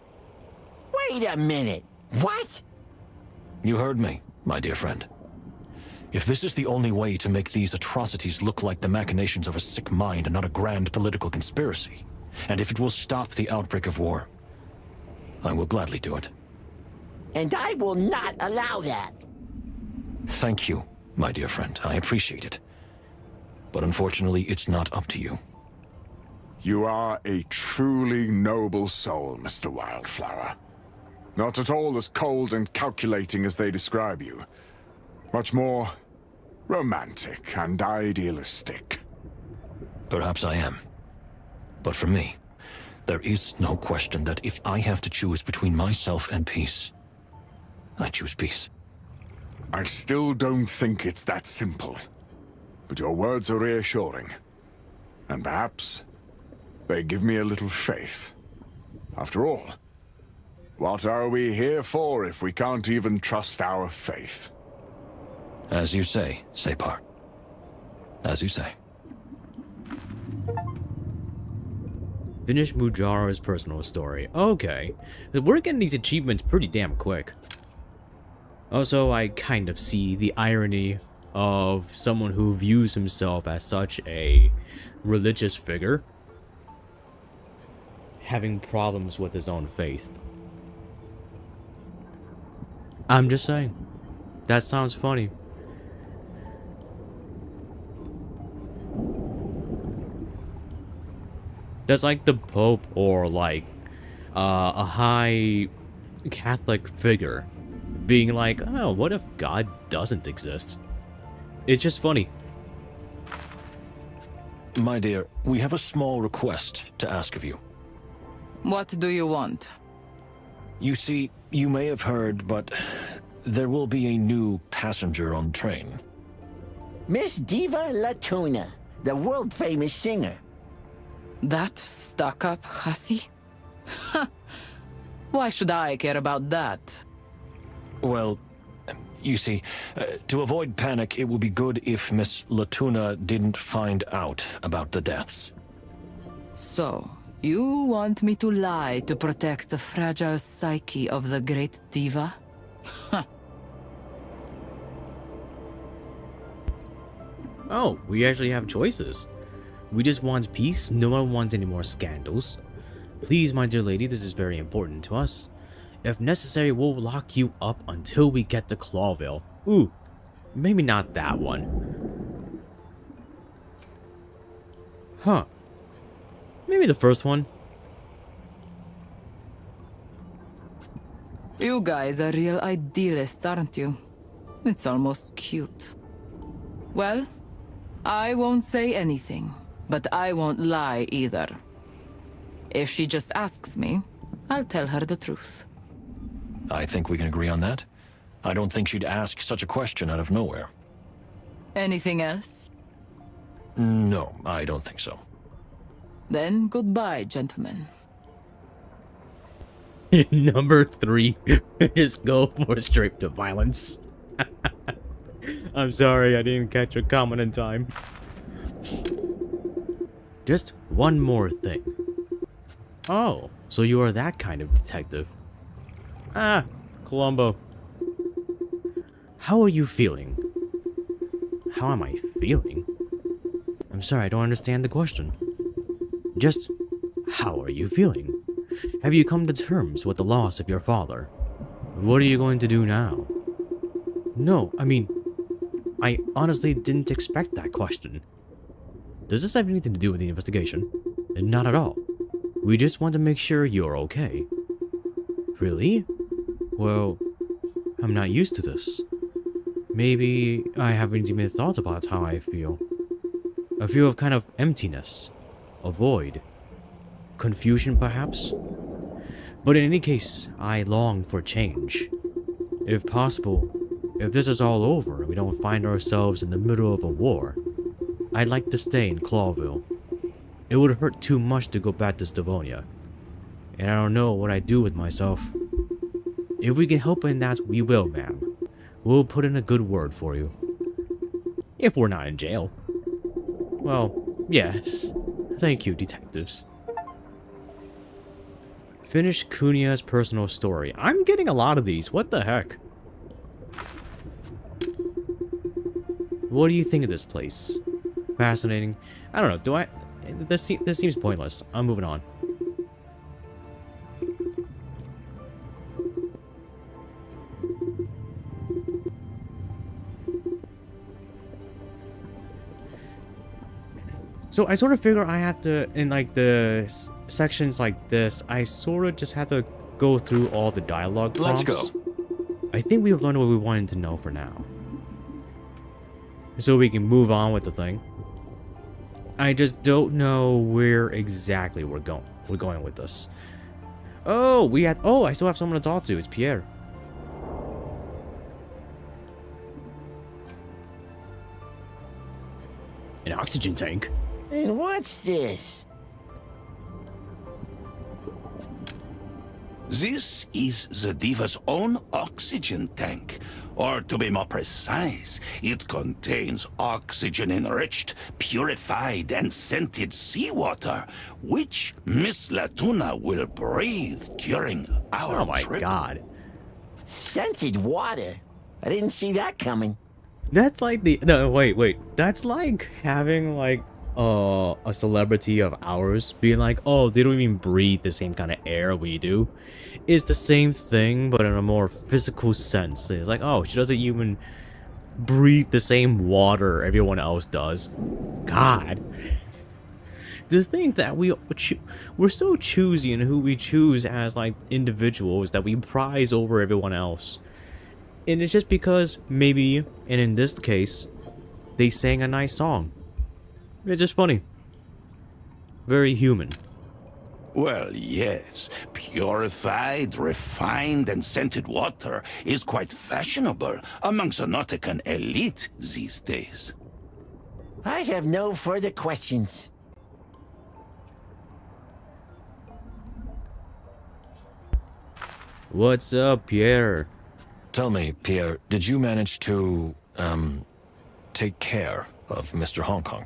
Wait a minute. What? You heard me, my dear friend. If this is the only way to make these atrocities look like the machinations of a sick mind and not a grand political conspiracy, and if it will stop the outbreak of war, I will gladly do it. And I will not allow that. Thank you, my dear friend. I appreciate it. But unfortunately, it's not up to you. You are a truly noble soul, Mr. Wildflower. Not at all as cold and calculating as they describe you. Much more romantic and idealistic. Perhaps I am. But for me, there is no question that if I have to choose between myself and peace, I choose peace. I still don't think it's that simple. But your words are reassuring. And perhaps they give me a little faith. After all, what are we here for if we can't even trust our faith? As you say, Separ. As you say. Finish Mujaro's personal story. Okay. We're getting these achievements pretty damn quick. Also, I kind of see the irony of someone who views himself as such a religious figure having problems with his own faith. I'm just saying. That sounds funny. That's like the Pope or like a high Catholic figure being like, oh, what if God doesn't exist? It's just funny. My dear, we have a small request to ask of you. What do you want? You see, you may have heard, but there will be a new passenger on the train. Miss Diva Latuna, the world-famous singer. That stuck-up hussy? Why should I care about that? Well, you see, to avoid panic, it would be good if Miss Latuna didn't find out about the deaths. So, you want me to lie to protect the fragile psyche of the great diva? Oh, we actually have choices. We just want peace. No one wants any more scandals. Please, my dear lady, this is very important to us. If necessary, we'll lock you up until we get to Clawville. Ooh, Maybe not that one. Huh. Maybe the first one. You guys are real idealists, aren't you? It's almost cute. Well, I won't say anything, but I won't lie either. If she just asks me, I'll tell her the truth. I think we can agree on that. I don't think she'd ask such a question out of nowhere. Anything else? No, I don't think so. Then goodbye, gentlemen. Number 3, just go for straight to violence. I'm sorry, I didn't catch your comment in time. Just one more thing. Oh, so you are that kind of detective. Ah, Columbo. How are you feeling? How am I feeling? I'm sorry, I don't understand the question. Just, how are you feeling? Have you come to terms with the loss of your father? What are you going to do now? No, I mean, I honestly didn't expect that question. Does this have anything to do with the investigation? Not at all. We just want to make sure you're okay. Really? Well, I'm not used to this. Maybe I haven't even thought about how I feel. A feel of kind of emptiness. A void. Confusion, perhaps? But in any case, I long for change. If possible, if this is all over and we don't find ourselves in the middle of a war, I'd like to stay in Clawville. It would hurt too much to go back to Stavonia, and I don't know what I'd do with myself. If we can help in that, we will, ma'am. We'll put in a good word for you. If we're not in jail. Well, yes. Thank you, detectives. Finish Cunha's personal story. I'm getting a lot of these. What the heck? What do you think of this place? Fascinating. I don't know. Do I... This seems pointless. I'm moving on. So I sort of figure I have to, in like the sections like this, I sort of just have to go through all the dialogue prompts. Let's go. I think we've learned what we wanted to know for now. So we can move on with the thing. I just don't know where exactly we're going with this. Oh, I still have someone to talk to. It's Pierre. An oxygen tank? And what's this? This is the Diva's own oxygen tank. Or to be more precise, it contains oxygen-enriched, purified, and scented seawater, which Miss Latuna will breathe during our Oh my trip. god. Scented water? I didn't see that coming. That's like the... No, wait. That's like having like a celebrity of ours being like, oh, they don't even breathe the same kind of air we do. It's the same thing, but in a more physical sense. It's like, oh, she doesn't even breathe the same water everyone else does. God. To think that we're so choosy in who we choose as like individuals that we prize over everyone else. And it's just because maybe, and in this case, they sang a nice song. It's just funny. Very human. Well, yes. Purified, refined, and scented water is quite fashionable amongst the Nautican elite these days. I have no further questions. What's up, Pierre? Tell me, Pierre, did you manage to, take care of Mr. Hong Kong?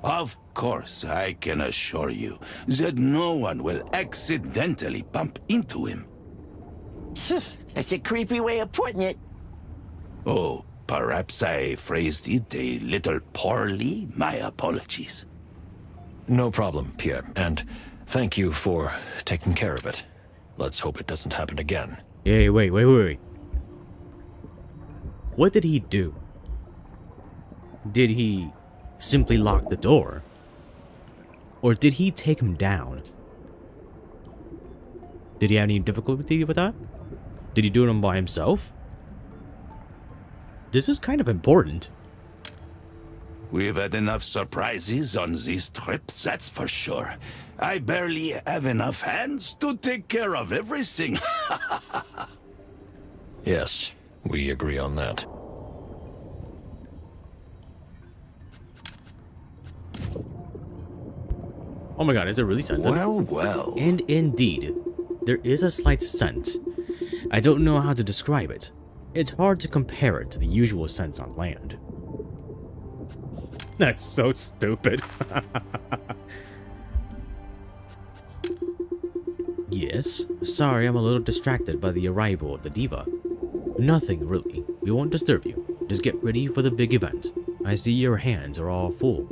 Of course, I can assure you that no one will accidentally bump into him. That's a creepy way of putting it. Oh, perhaps I phrased it a little poorly. My apologies. No problem, Pierre, and thank you for taking care of it. Let's hope it doesn't happen again. Hey, wait. What did he do? Did he simply lock the door? Or did he take him down? Did he have any difficulty with that? Did he do it by himself? This is kind of important. We've had enough surprises on these trips, that's for sure. I barely have enough hands to take care of everything. Yes, we agree on that. Oh my god, is it really scented? Well, well. And indeed, there is a slight scent. I don't know how to describe it. It's hard to compare it to the usual scents on land. That's so stupid. Yes, sorry I'm a little distracted by the arrival of the diva. Nothing really, we won't disturb you. Just get ready for the big event. I see your hands are all full.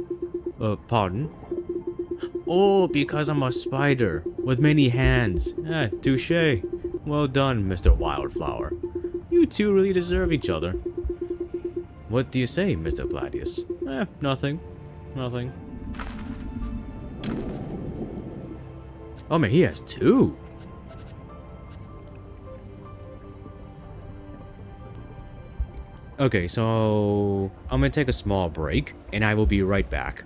Pardon? Oh, because I'm a spider with many hands. Touche. Well done, Mr. Wildflower. You two really deserve each other. What do you say, Mr. Gladius? Nothing. Nothing. Oh man, he has two. Okay, so I'm gonna take a small break, and I will be right back.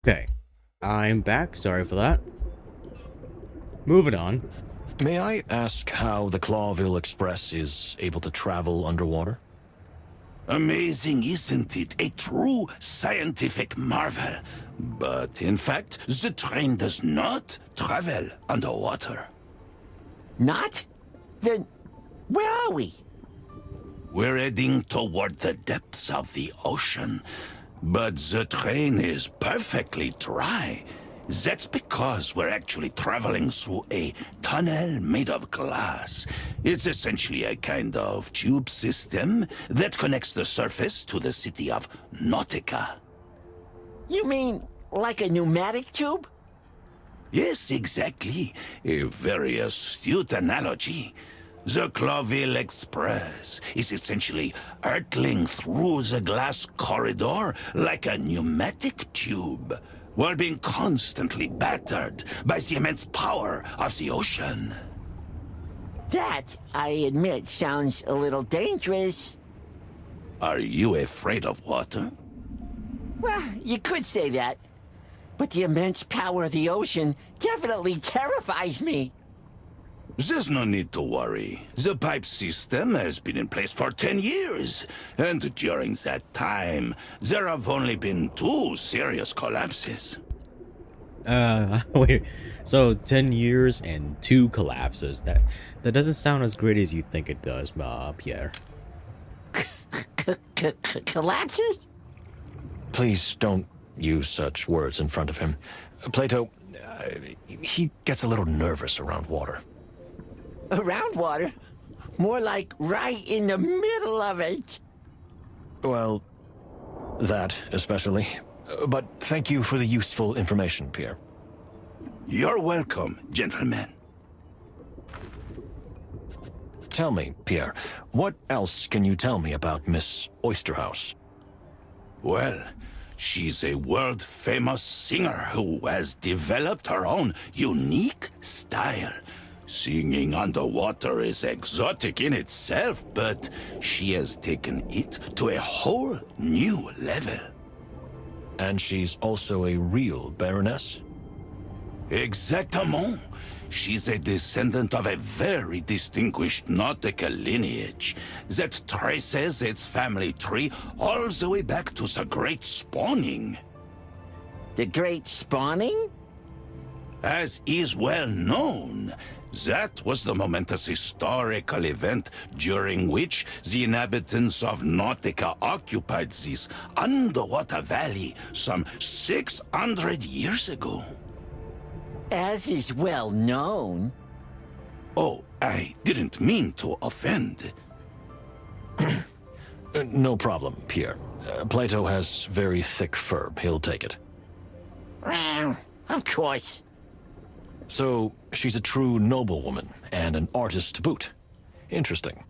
Okay, I'm back. Sorry for that. Moving on. May I ask how the Clawville Express is able to travel underwater? Amazing, isn't it? A true scientific marvel. But in fact, the train does not travel underwater. Not? Then where are we? We're heading toward the depths of the ocean, but the train is perfectly dry. That's because we're actually traveling through a tunnel made of glass. It's essentially a kind of tube system that connects the surface to the city of Nautica. You mean like a pneumatic tube? Yes, exactly. A very astute analogy. The Clawville Express is essentially hurtling through the glass corridor like a pneumatic tube, while being constantly battered by the immense power of the ocean. That, I admit, sounds a little dangerous. Are you afraid of water? Well, you could say that. But the immense power of the ocean definitely terrifies me. There's no need to worry. The pipe system has been in place for 10 years, and during that time, there have only been 2 serious collapses. Wait, so 10 years and 2 collapses. That doesn't sound as great as you think it does, Pierre. Collapses? Please don't use such words in front of him. Plato, he gets a little nervous around water. Around water? More like right in the middle of it. Well, that especially. But thank you for the useful information, Pierre. You're welcome, gentlemen. Tell me, Pierre, what else can you tell me about Miss Oysterhouse? Well, she's a world-famous singer who has developed her own unique style. Singing underwater is exotic in itself, but she has taken it to a whole new level. And she's also a real baroness? Exactement. She's a descendant of a very distinguished nautical lineage that traces its family tree all the way back to the Great Spawning. The Great Spawning? As is well known, that was the momentous historical event during which the inhabitants of Nautica occupied this underwater valley some 600 years ago. As is well known. Oh, I didn't mean to offend. No problem, Pierre. Plato has very thick fur. He'll take it. Of course. So, she's a true noblewoman and an artist to boot. Interesting.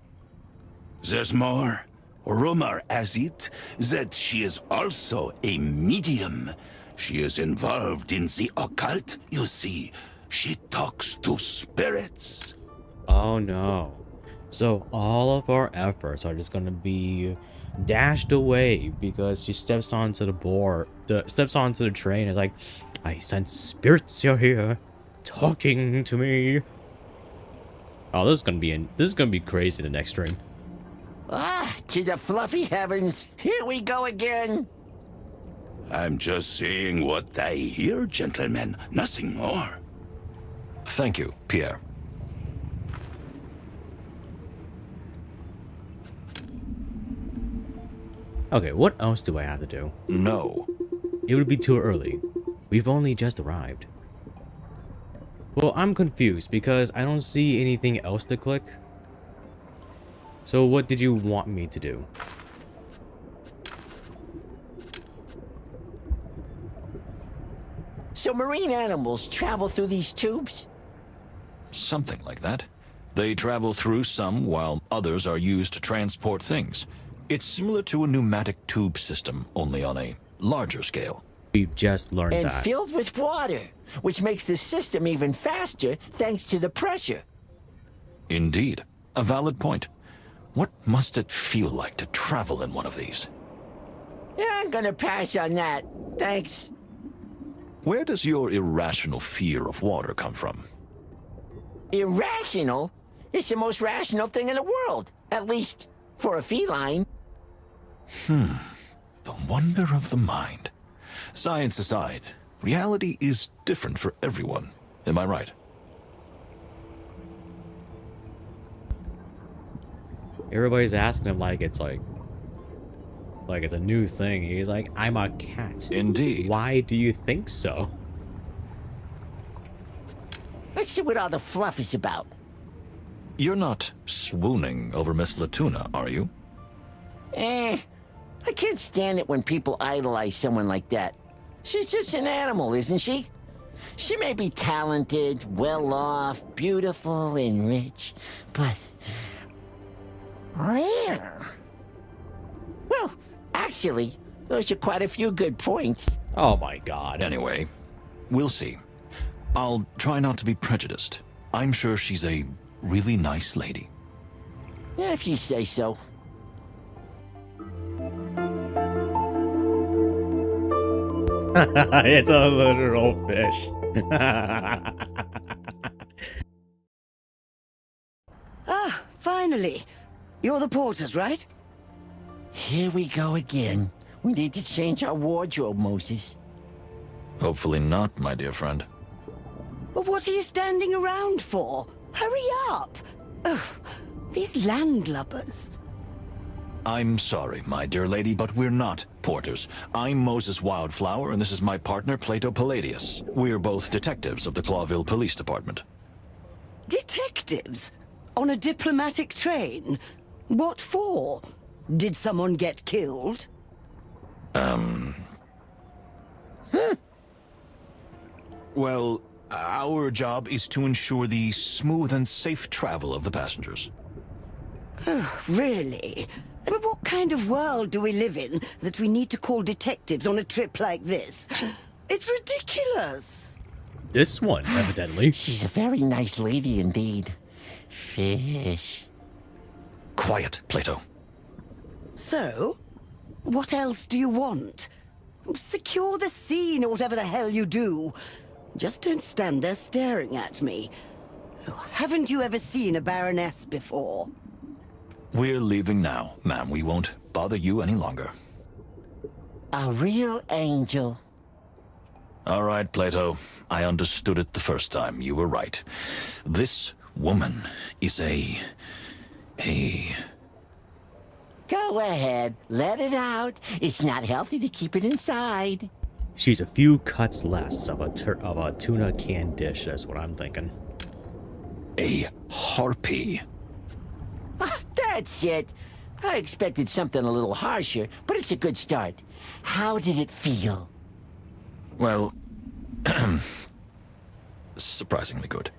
There's more. Rumor has it that she is also a medium. She is involved in the occult, you see. She talks to spirits. Oh no. So all of our efforts are just gonna be dashed away because she steps onto the train and is like, I sense spirits are here talking to me. Oh, this is gonna be crazy the next stream. To the fluffy heavens. Here we go again. I'm just saying what I hear, gentlemen. Nothing more. Thank you, Pierre. Okay, what else do I have to do? No. It would be too early. We've only just arrived. Well, I'm confused because I don't see anything else to click. So what did you want me to do? So marine animals travel through these tubes? Something like that. They travel through some while others are used to transport things. It's similar to a pneumatic tube system, only on a larger scale. We've just learned And that. filled with water, which makes the system even faster thanks to the pressure. Indeed. A valid point. What must it feel like to travel in one of these? Yeah, I'm gonna pass on that. Thanks. Where does your irrational fear of water come from? Irrational? It's the most rational thing in the world. At least, for a feline. The wonder of the mind. Science aside, reality is different for everyone. Am I right? Everybody's asking him like it's a new thing. He's like, I'm a cat. Indeed. Why do you think so? Let's see what all the fluff is about. You're not swooning over Miss Latuna, are you? I can't stand it when people idolize someone like that. She's just an animal, isn't she? She may be talented, well-off, beautiful, and rich, but... Well, actually, those are quite a few good points. Oh my god. Anyway, we'll see. I'll try not to be prejudiced. I'm sure she's a really nice lady. Yeah, if you say so. It's a literal fish. Finally. You're the porters, right? Here we go again. We need to change our wardrobe, Moses. Hopefully not, my dear friend. But what are you standing around for? Hurry up! Ugh, these landlubbers. I'm sorry, my dear lady, but we're not porters. I'm Moses Wildflower, and this is my partner, Plato Palladius. We're both detectives of the Clawville Police Department. Detectives? On a diplomatic train? What for? Did someone get killed? Well, our job is to ensure the smooth and safe travel of the passengers. Oh, really? I mean, what kind of world do we live in that we need to call detectives on a trip like this? It's ridiculous. This one, evidently. She's a very nice lady indeed. Fish. Quiet, Plato. So, what else do you want? Secure the scene or whatever the hell you do. Just don't stand there staring at me. Oh, haven't you ever seen a baroness before? We're leaving now, ma'am. We won't bother you any longer. A real angel. All right, Plato. I understood it the first time. You were right. This woman is a... Go ahead, let it out. It's not healthy to keep it inside. She's a few cuts less of a tuna can dish. That's what I'm thinking. a harpy. That's it. I expected something a little harsher, but it's a good start. How did it feel? Well, surprisingly good.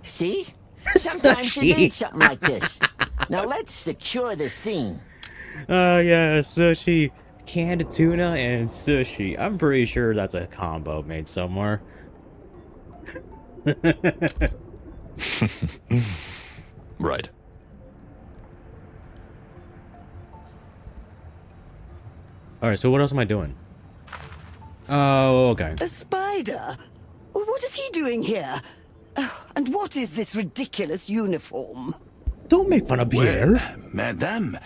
See? Sometimes you need something like this. Now let's secure the scene. Yeah, sushi. Canned tuna and sushi. I'm pretty sure that's a combo made somewhere. Right. Alright, so what else am I doing? Oh, okay. A spider? What is he doing here? Oh, and what is this ridiculous uniform? Don't make fun of Pierre. Well, madame,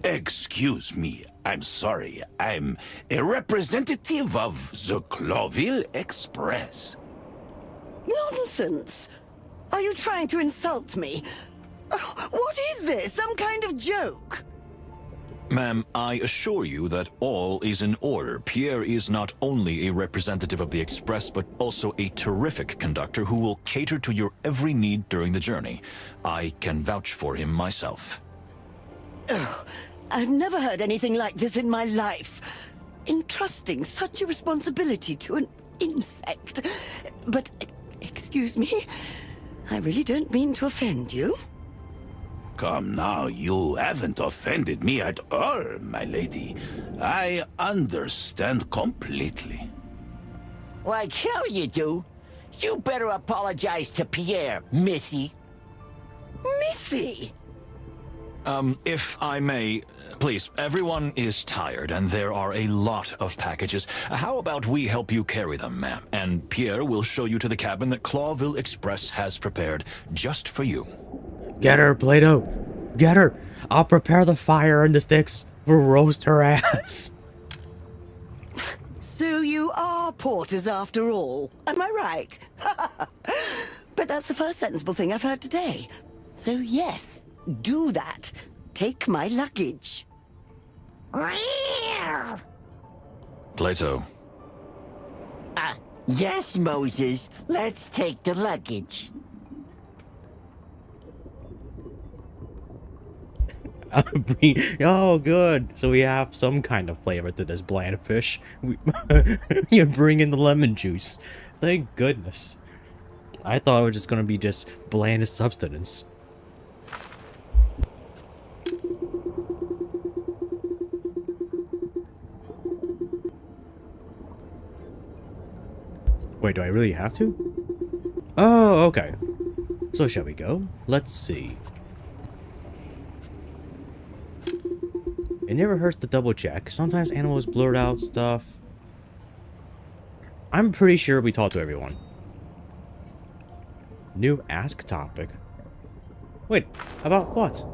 excuse me. I'm sorry. I'm a representative of the Clawville Express. Nonsense! Are you trying to insult me? Oh, what is this? Some kind of joke? Ma'am, I assure you that all is in order. Pierre is not only a representative of the Express, but also a terrific conductor who will cater to your every need during the journey. I can vouch for him myself. Oh, I've never heard anything like this in my life. Entrusting such a responsibility to an insect. But, excuse me, I really don't mean to offend you. Come now, you haven't offended me at all, my lady. I understand completely. Like hell you do. You better apologize to Pierre, Missy. Missy! If I may, please, everyone is tired and there are a lot of packages. How about we help you carry them, ma'am? And Pierre will show you to the cabin that Clawville Express has prepared just for you. Get her, Plato. Get her. I'll prepare the fire and the sticks. We'll roast her ass. So you are porters after all, am I right? But that's the first sensible thing I've heard today. So yes, do that. Take my luggage. Plato. Yes, Moses. Let's take the luggage. Oh, good. So we have some kind of flavor to this bland fish. You bring in the lemon juice. Thank goodness. I thought it was just gonna be just bland substance. Wait, do I really have to? Oh, okay. So shall we go? Let's see. It never hurts to double check. Sometimes animals blurt out stuff. I'm pretty sure we talked to everyone. New ask topic. Wait, about what?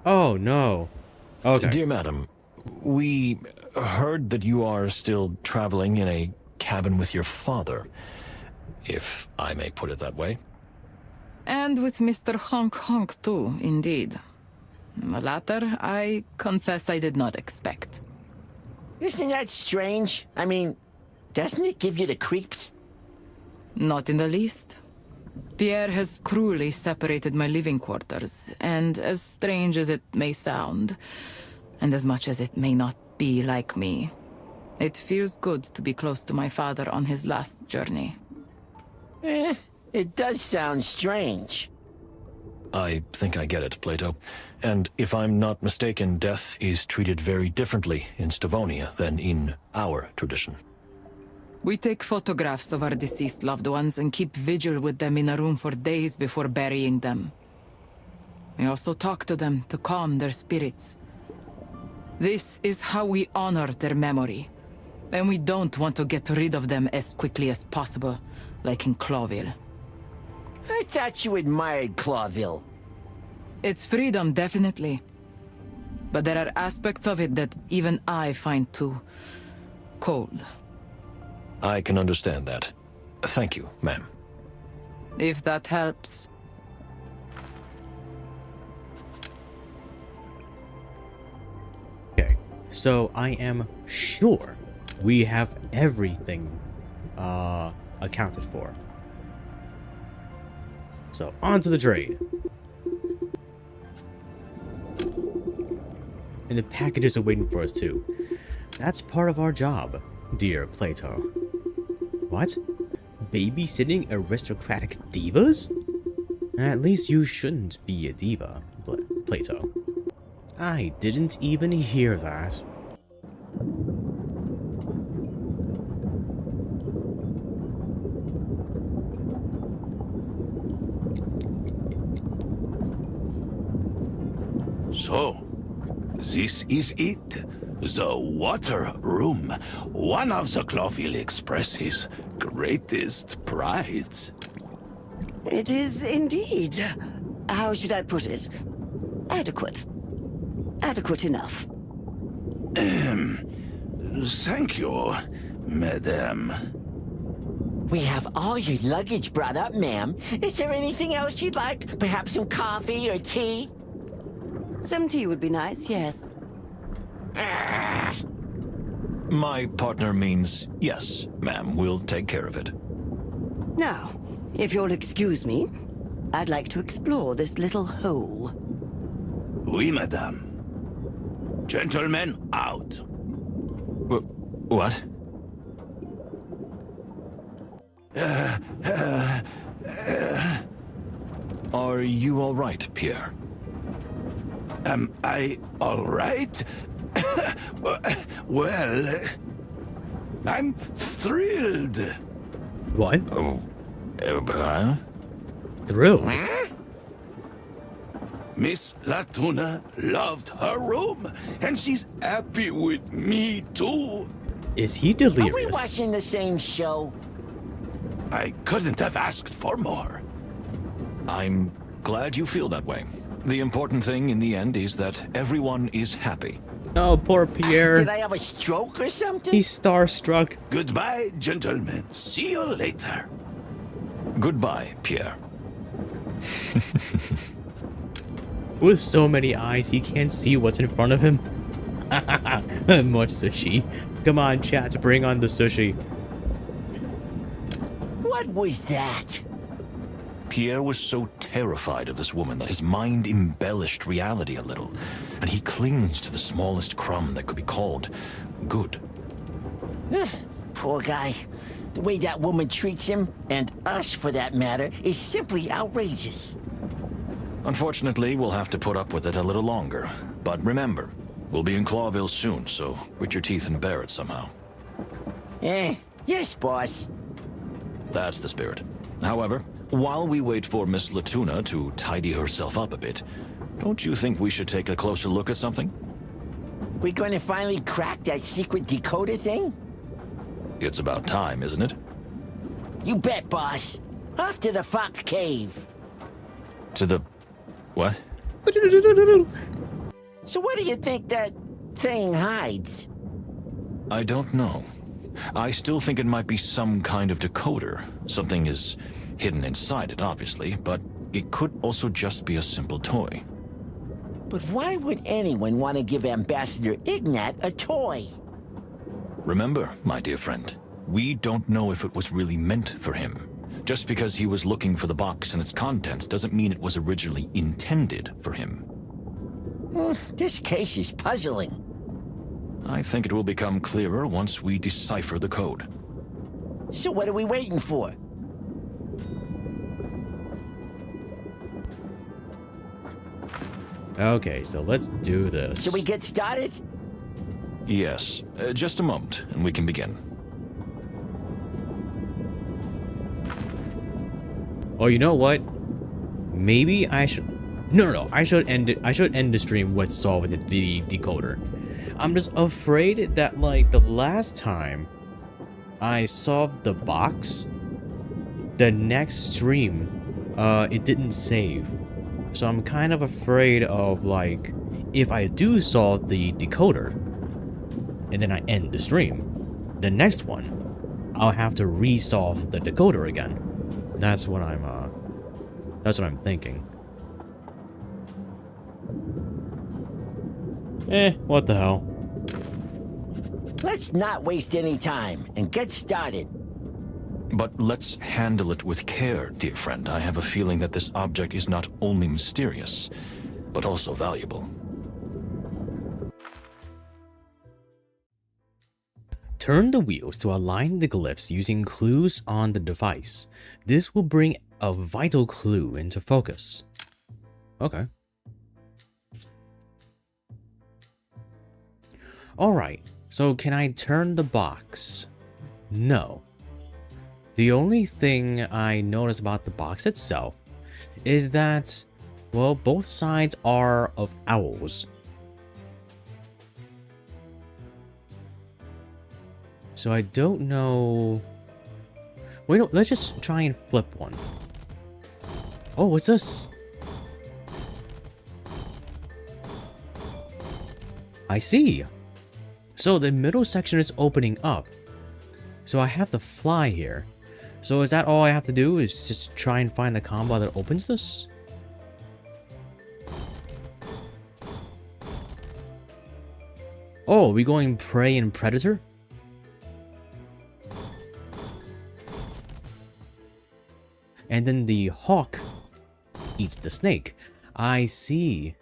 Oh, no. Okay. Dear madam, we heard that you are still traveling in a cabin with your father, if I may put it that way. And with Mr. Honk Honk too, indeed. The latter, I confess I did not expect. Isn't that strange? I mean, doesn't it give you the creeps? Not in the least. Pierre has cruelly separated my living quarters, and as strange as it may sound, and as much as it may not be like me, it feels good to be close to my father on his last journey. It does sound strange. I think I get it, Plato. And if I'm not mistaken, death is treated very differently in Stavonia than in our tradition. We take photographs of our deceased loved ones and keep vigil with them in a room for days before burying them. We also talk to them to calm their spirits. This is how we honor their memory. And we don't want to get rid of them as quickly as possible, like in Clawville. I thought you admired Clawville. It's freedom, definitely. But there are aspects of it that even I find too cold. I can understand that. Thank you, ma'am. If that helps. Okay, so I am sure we have everything accounted for. So, on to the trade. And the packages are waiting for us too. That's part of our job, dear Plato. What? Babysitting aristocratic divas? At least you shouldn't be a diva, Plato. I didn't even hear that. So, this is it. The water room. One of the Clawville Express's greatest prides. It is indeed. How should I put it? Adequate. Adequate enough. Thank you, madame. We have all your luggage brought up, ma'am. Is there anything else you'd like? Perhaps some coffee or tea? Some tea would be nice, yes. My partner means yes, ma'am. We'll take care of it. Now, if you'll excuse me, I'd like to explore this little hole. Oui, madame. Gentlemen, out. What? Are you all right, Pierre? Am I all right? Well, I'm thrilled. What? Oh, Thrilled? Miss Latuna loved her room, and she's happy with me too. Is he Are we delirious? watching the same show? I couldn't have asked for more. I'm glad you feel that way. The important thing in the end is that everyone is happy. Oh, poor Did Pierre. I have a stroke or something? He's starstruck. Goodbye, gentlemen. See you later. Goodbye, Pierre. With so many eyes, he can't see what's in front of him. Much sushi. Come on, chat, bring on the sushi. What was that? Pierre was so terrified of this woman that his mind embellished reality a little, and he clings to the smallest crumb that could be called good. Poor guy. The way that woman treats him, and us for that matter, is simply outrageous. Unfortunately, we'll have to put up with it a little longer. But remember, we'll be in Clawville soon, so grit your teeth and bear it somehow. Yes, boss. That's the spirit. However, while we wait for Miss Latuna to tidy herself up a bit, don't you think we should take a closer look at something? We going to finally crack that secret decoder thing? It's about time, isn't it? You bet, boss. Off to the Fox Cave. To the... what? So what do you think that thing hides? I don't know. I still think it might be some kind of decoder. Something is hidden inside it, obviously, but it could also just be a simple toy. But why would anyone want to give Ambassador Ignat a toy? Remember, my dear friend, we don't know if it was really meant for him. Just because he was looking for the box and its contents doesn't mean it was originally intended for him. This case is puzzling. I think it will become clearer once we decipher the code. So what are we waiting for? Okay, so let's do this. Should we get started? Yes, just a moment, and we can begin. Oh, you know what? Maybe I should... No. I should end it. I should end the stream with solving the decoder. I'm just afraid that, like, the last time I solved the box, the next stream, it didn't save. So I'm kind of afraid of, like, if I do solve the decoder, and then I end the stream, the next one, I'll have to resolve the decoder again. That's what I'm thinking. What the hell? Let's not waste any time and get started. But let's handle it with care, dear friend. I have a feeling that this object is not only mysterious, but also valuable. Turn the wheels to align the glyphs using clues on the device. This will bring a vital clue into focus. Okay. Alright, so can I turn the box? No. The only thing I notice about the box itself is that, well, both sides are of owls. So I don't know... Wait, no, let's just try and flip one. Oh, what's this? I see. So the middle section is opening up. So I have to fly here. So is that all I have to do, is just try and find the combo that opens this? Oh, are we going Prey and Predator? And then the hawk eats the snake. I see.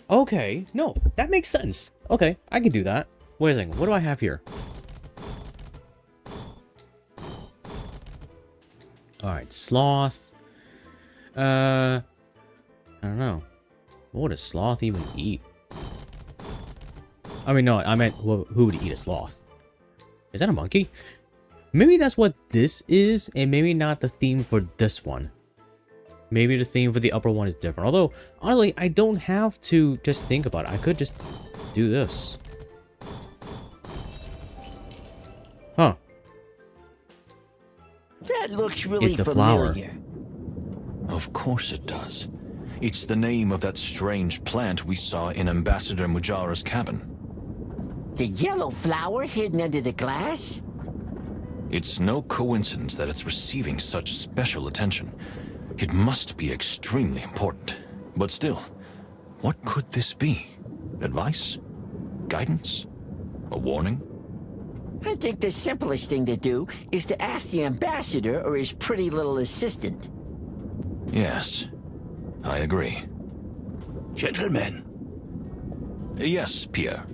Okay, no, that makes sense. Okay, I can do that. Wait a second, what do I have here? Alright, sloth. I don't know. What would a sloth even eat? I mean, no, I meant who would eat a sloth? Is that a monkey? Maybe that's what this is, and maybe not the theme for this one. Maybe the theme for the upper one is different. Although, honestly, I don't have to just think about it. I could just do this. Huh. That looks really It's the familiar. Of course it does. It's the name of that strange plant we saw in Ambassador Mujara's cabin. The yellow flower hidden under the glass? It's no coincidence that it's receiving such special attention. It must be extremely important. But still, what could this be? Advice? Guidance? A warning? I think the simplest thing to do is to ask the ambassador or his pretty little assistant. Yes, I agree. Gentlemen, Yes, Pierre.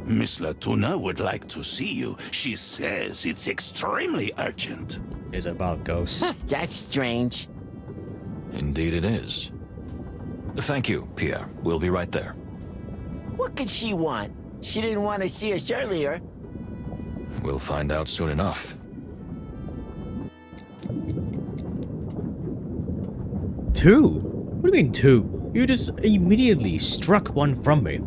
Miss Latuna would like to see you. She says it's extremely urgent. Is it about ghosts? That's strange. Indeed it is. Thank you, Pierre. We'll be right there. What could she want? She didn't want to see us earlier. We'll find out soon enough. Two? What do you mean two? You just immediately struck one from me.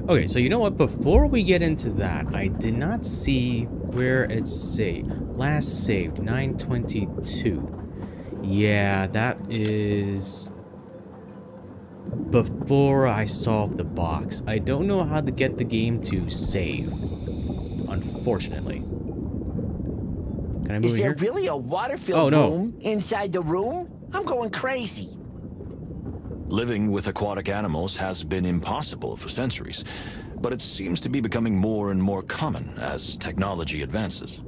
Okay, so you know what? Before we get into that, I did not see where it's saved. Last saved, 922. Yeah, that is... before I solved the box. I don't know how to get the game to save, unfortunately. Can I move Is in there here? really a water-filled room inside the room? I'm going crazy. Living with aquatic animals has been impossible for centuries, but it seems to be becoming more and more common as technology advances.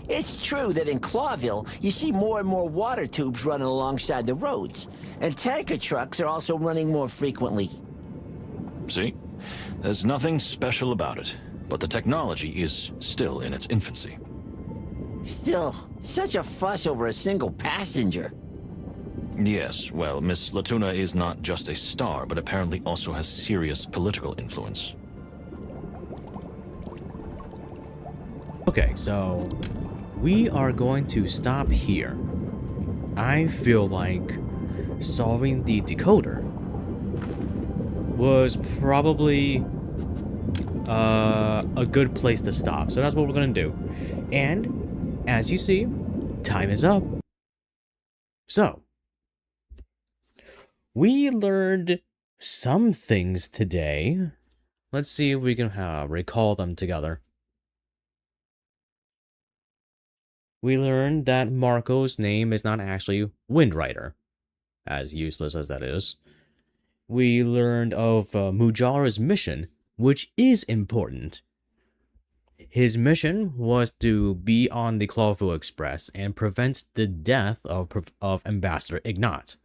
It's true that in Clawville, you see more and more water tubes running alongside the roads, and tanker trucks are also running more frequently. See? There's nothing special about it, but the technology is still in its infancy. Still, such a fuss over a single passenger. Yes, well, Miss Latuna is not just a star, but apparently also has serious political influence. Okay, so we are going to stop here. I feel like solving the decoder was probably a good place to stop. So that's what we're going to do. And as you see, time is up. So we learned some things today. Let's see if we can recall them together. We learned that Marco's name is not actually Windrider, as useless as that is. We learned of Mujara's mission, which is important. His mission was to be on the Clawville Express and prevent the death of Ambassador Ignat.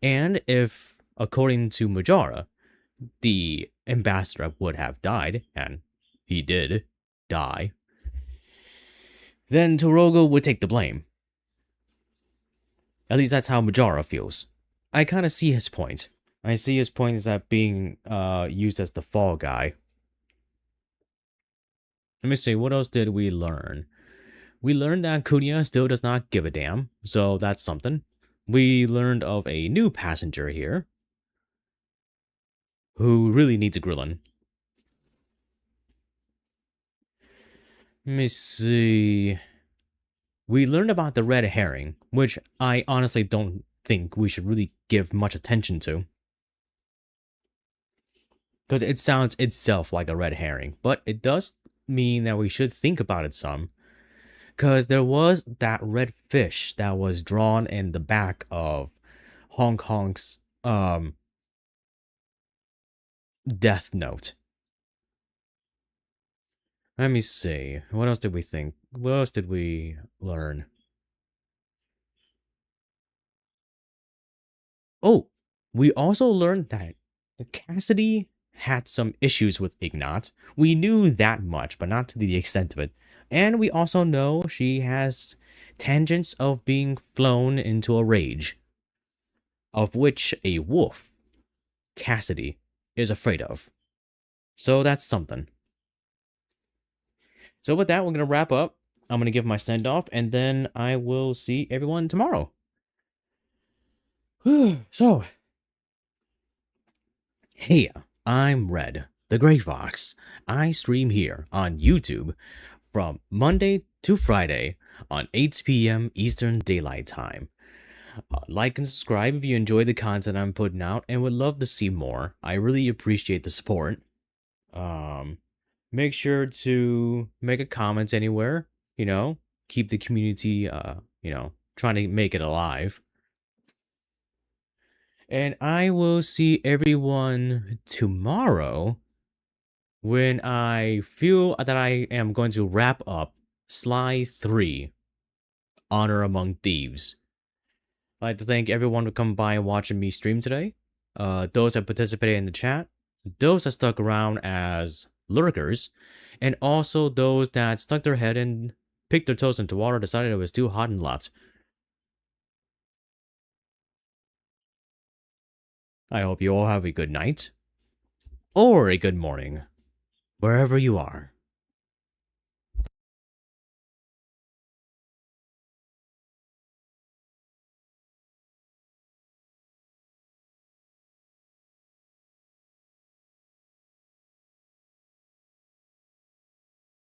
And if, according to Mujara, the ambassador would have died, and he did die, then Torogo would take the blame. At least that's how Mujara feels. I kind of see his point. I see his point is that being used as the fall guy. Let me see, what else did we learn? We learned that Kunia still does not give a damn, so that's something. We learned of a new passenger here who really needs a grillin'. Let me see. We learned about the red herring, which I honestly don't think we should really give much attention to. Because it sounds itself like a red herring, but it does mean that we should think about it some. Because there was that red fish that was drawn in the back of Hong Kong's death note. Let me see. What else did we think? What else did we learn? Oh, we also learned that Cassidy had some issues with Ignat. We knew that much, but not to the extent of it. And we also know she has tangents of being flown into a rage, of which a wolf, Cassidy, is afraid of. So that's something. So with that, we're going to wrap up. I'm going to give my send-off, and then I will see everyone tomorrow. So, hey, I'm Red, the Grey Fox. I stream here on YouTube from Monday to Friday on 8 p.m. Eastern Daylight Time. Like and subscribe if you enjoy the content I'm putting out and would love to see more. I really appreciate the support. Make sure to make a comment anywhere, keep the community, trying to make it alive. And I will see everyone tomorrow when I feel that I am going to wrap up Sly 3, Honor Among Thieves. I'd like to thank everyone for coming by and watching me stream today. Those that participated in the chat, those that stuck around as lurkers, and also those that stuck their head and picked their toes into water, decided it was too hot and left. I hope you all have a good night, or a good morning, wherever you are.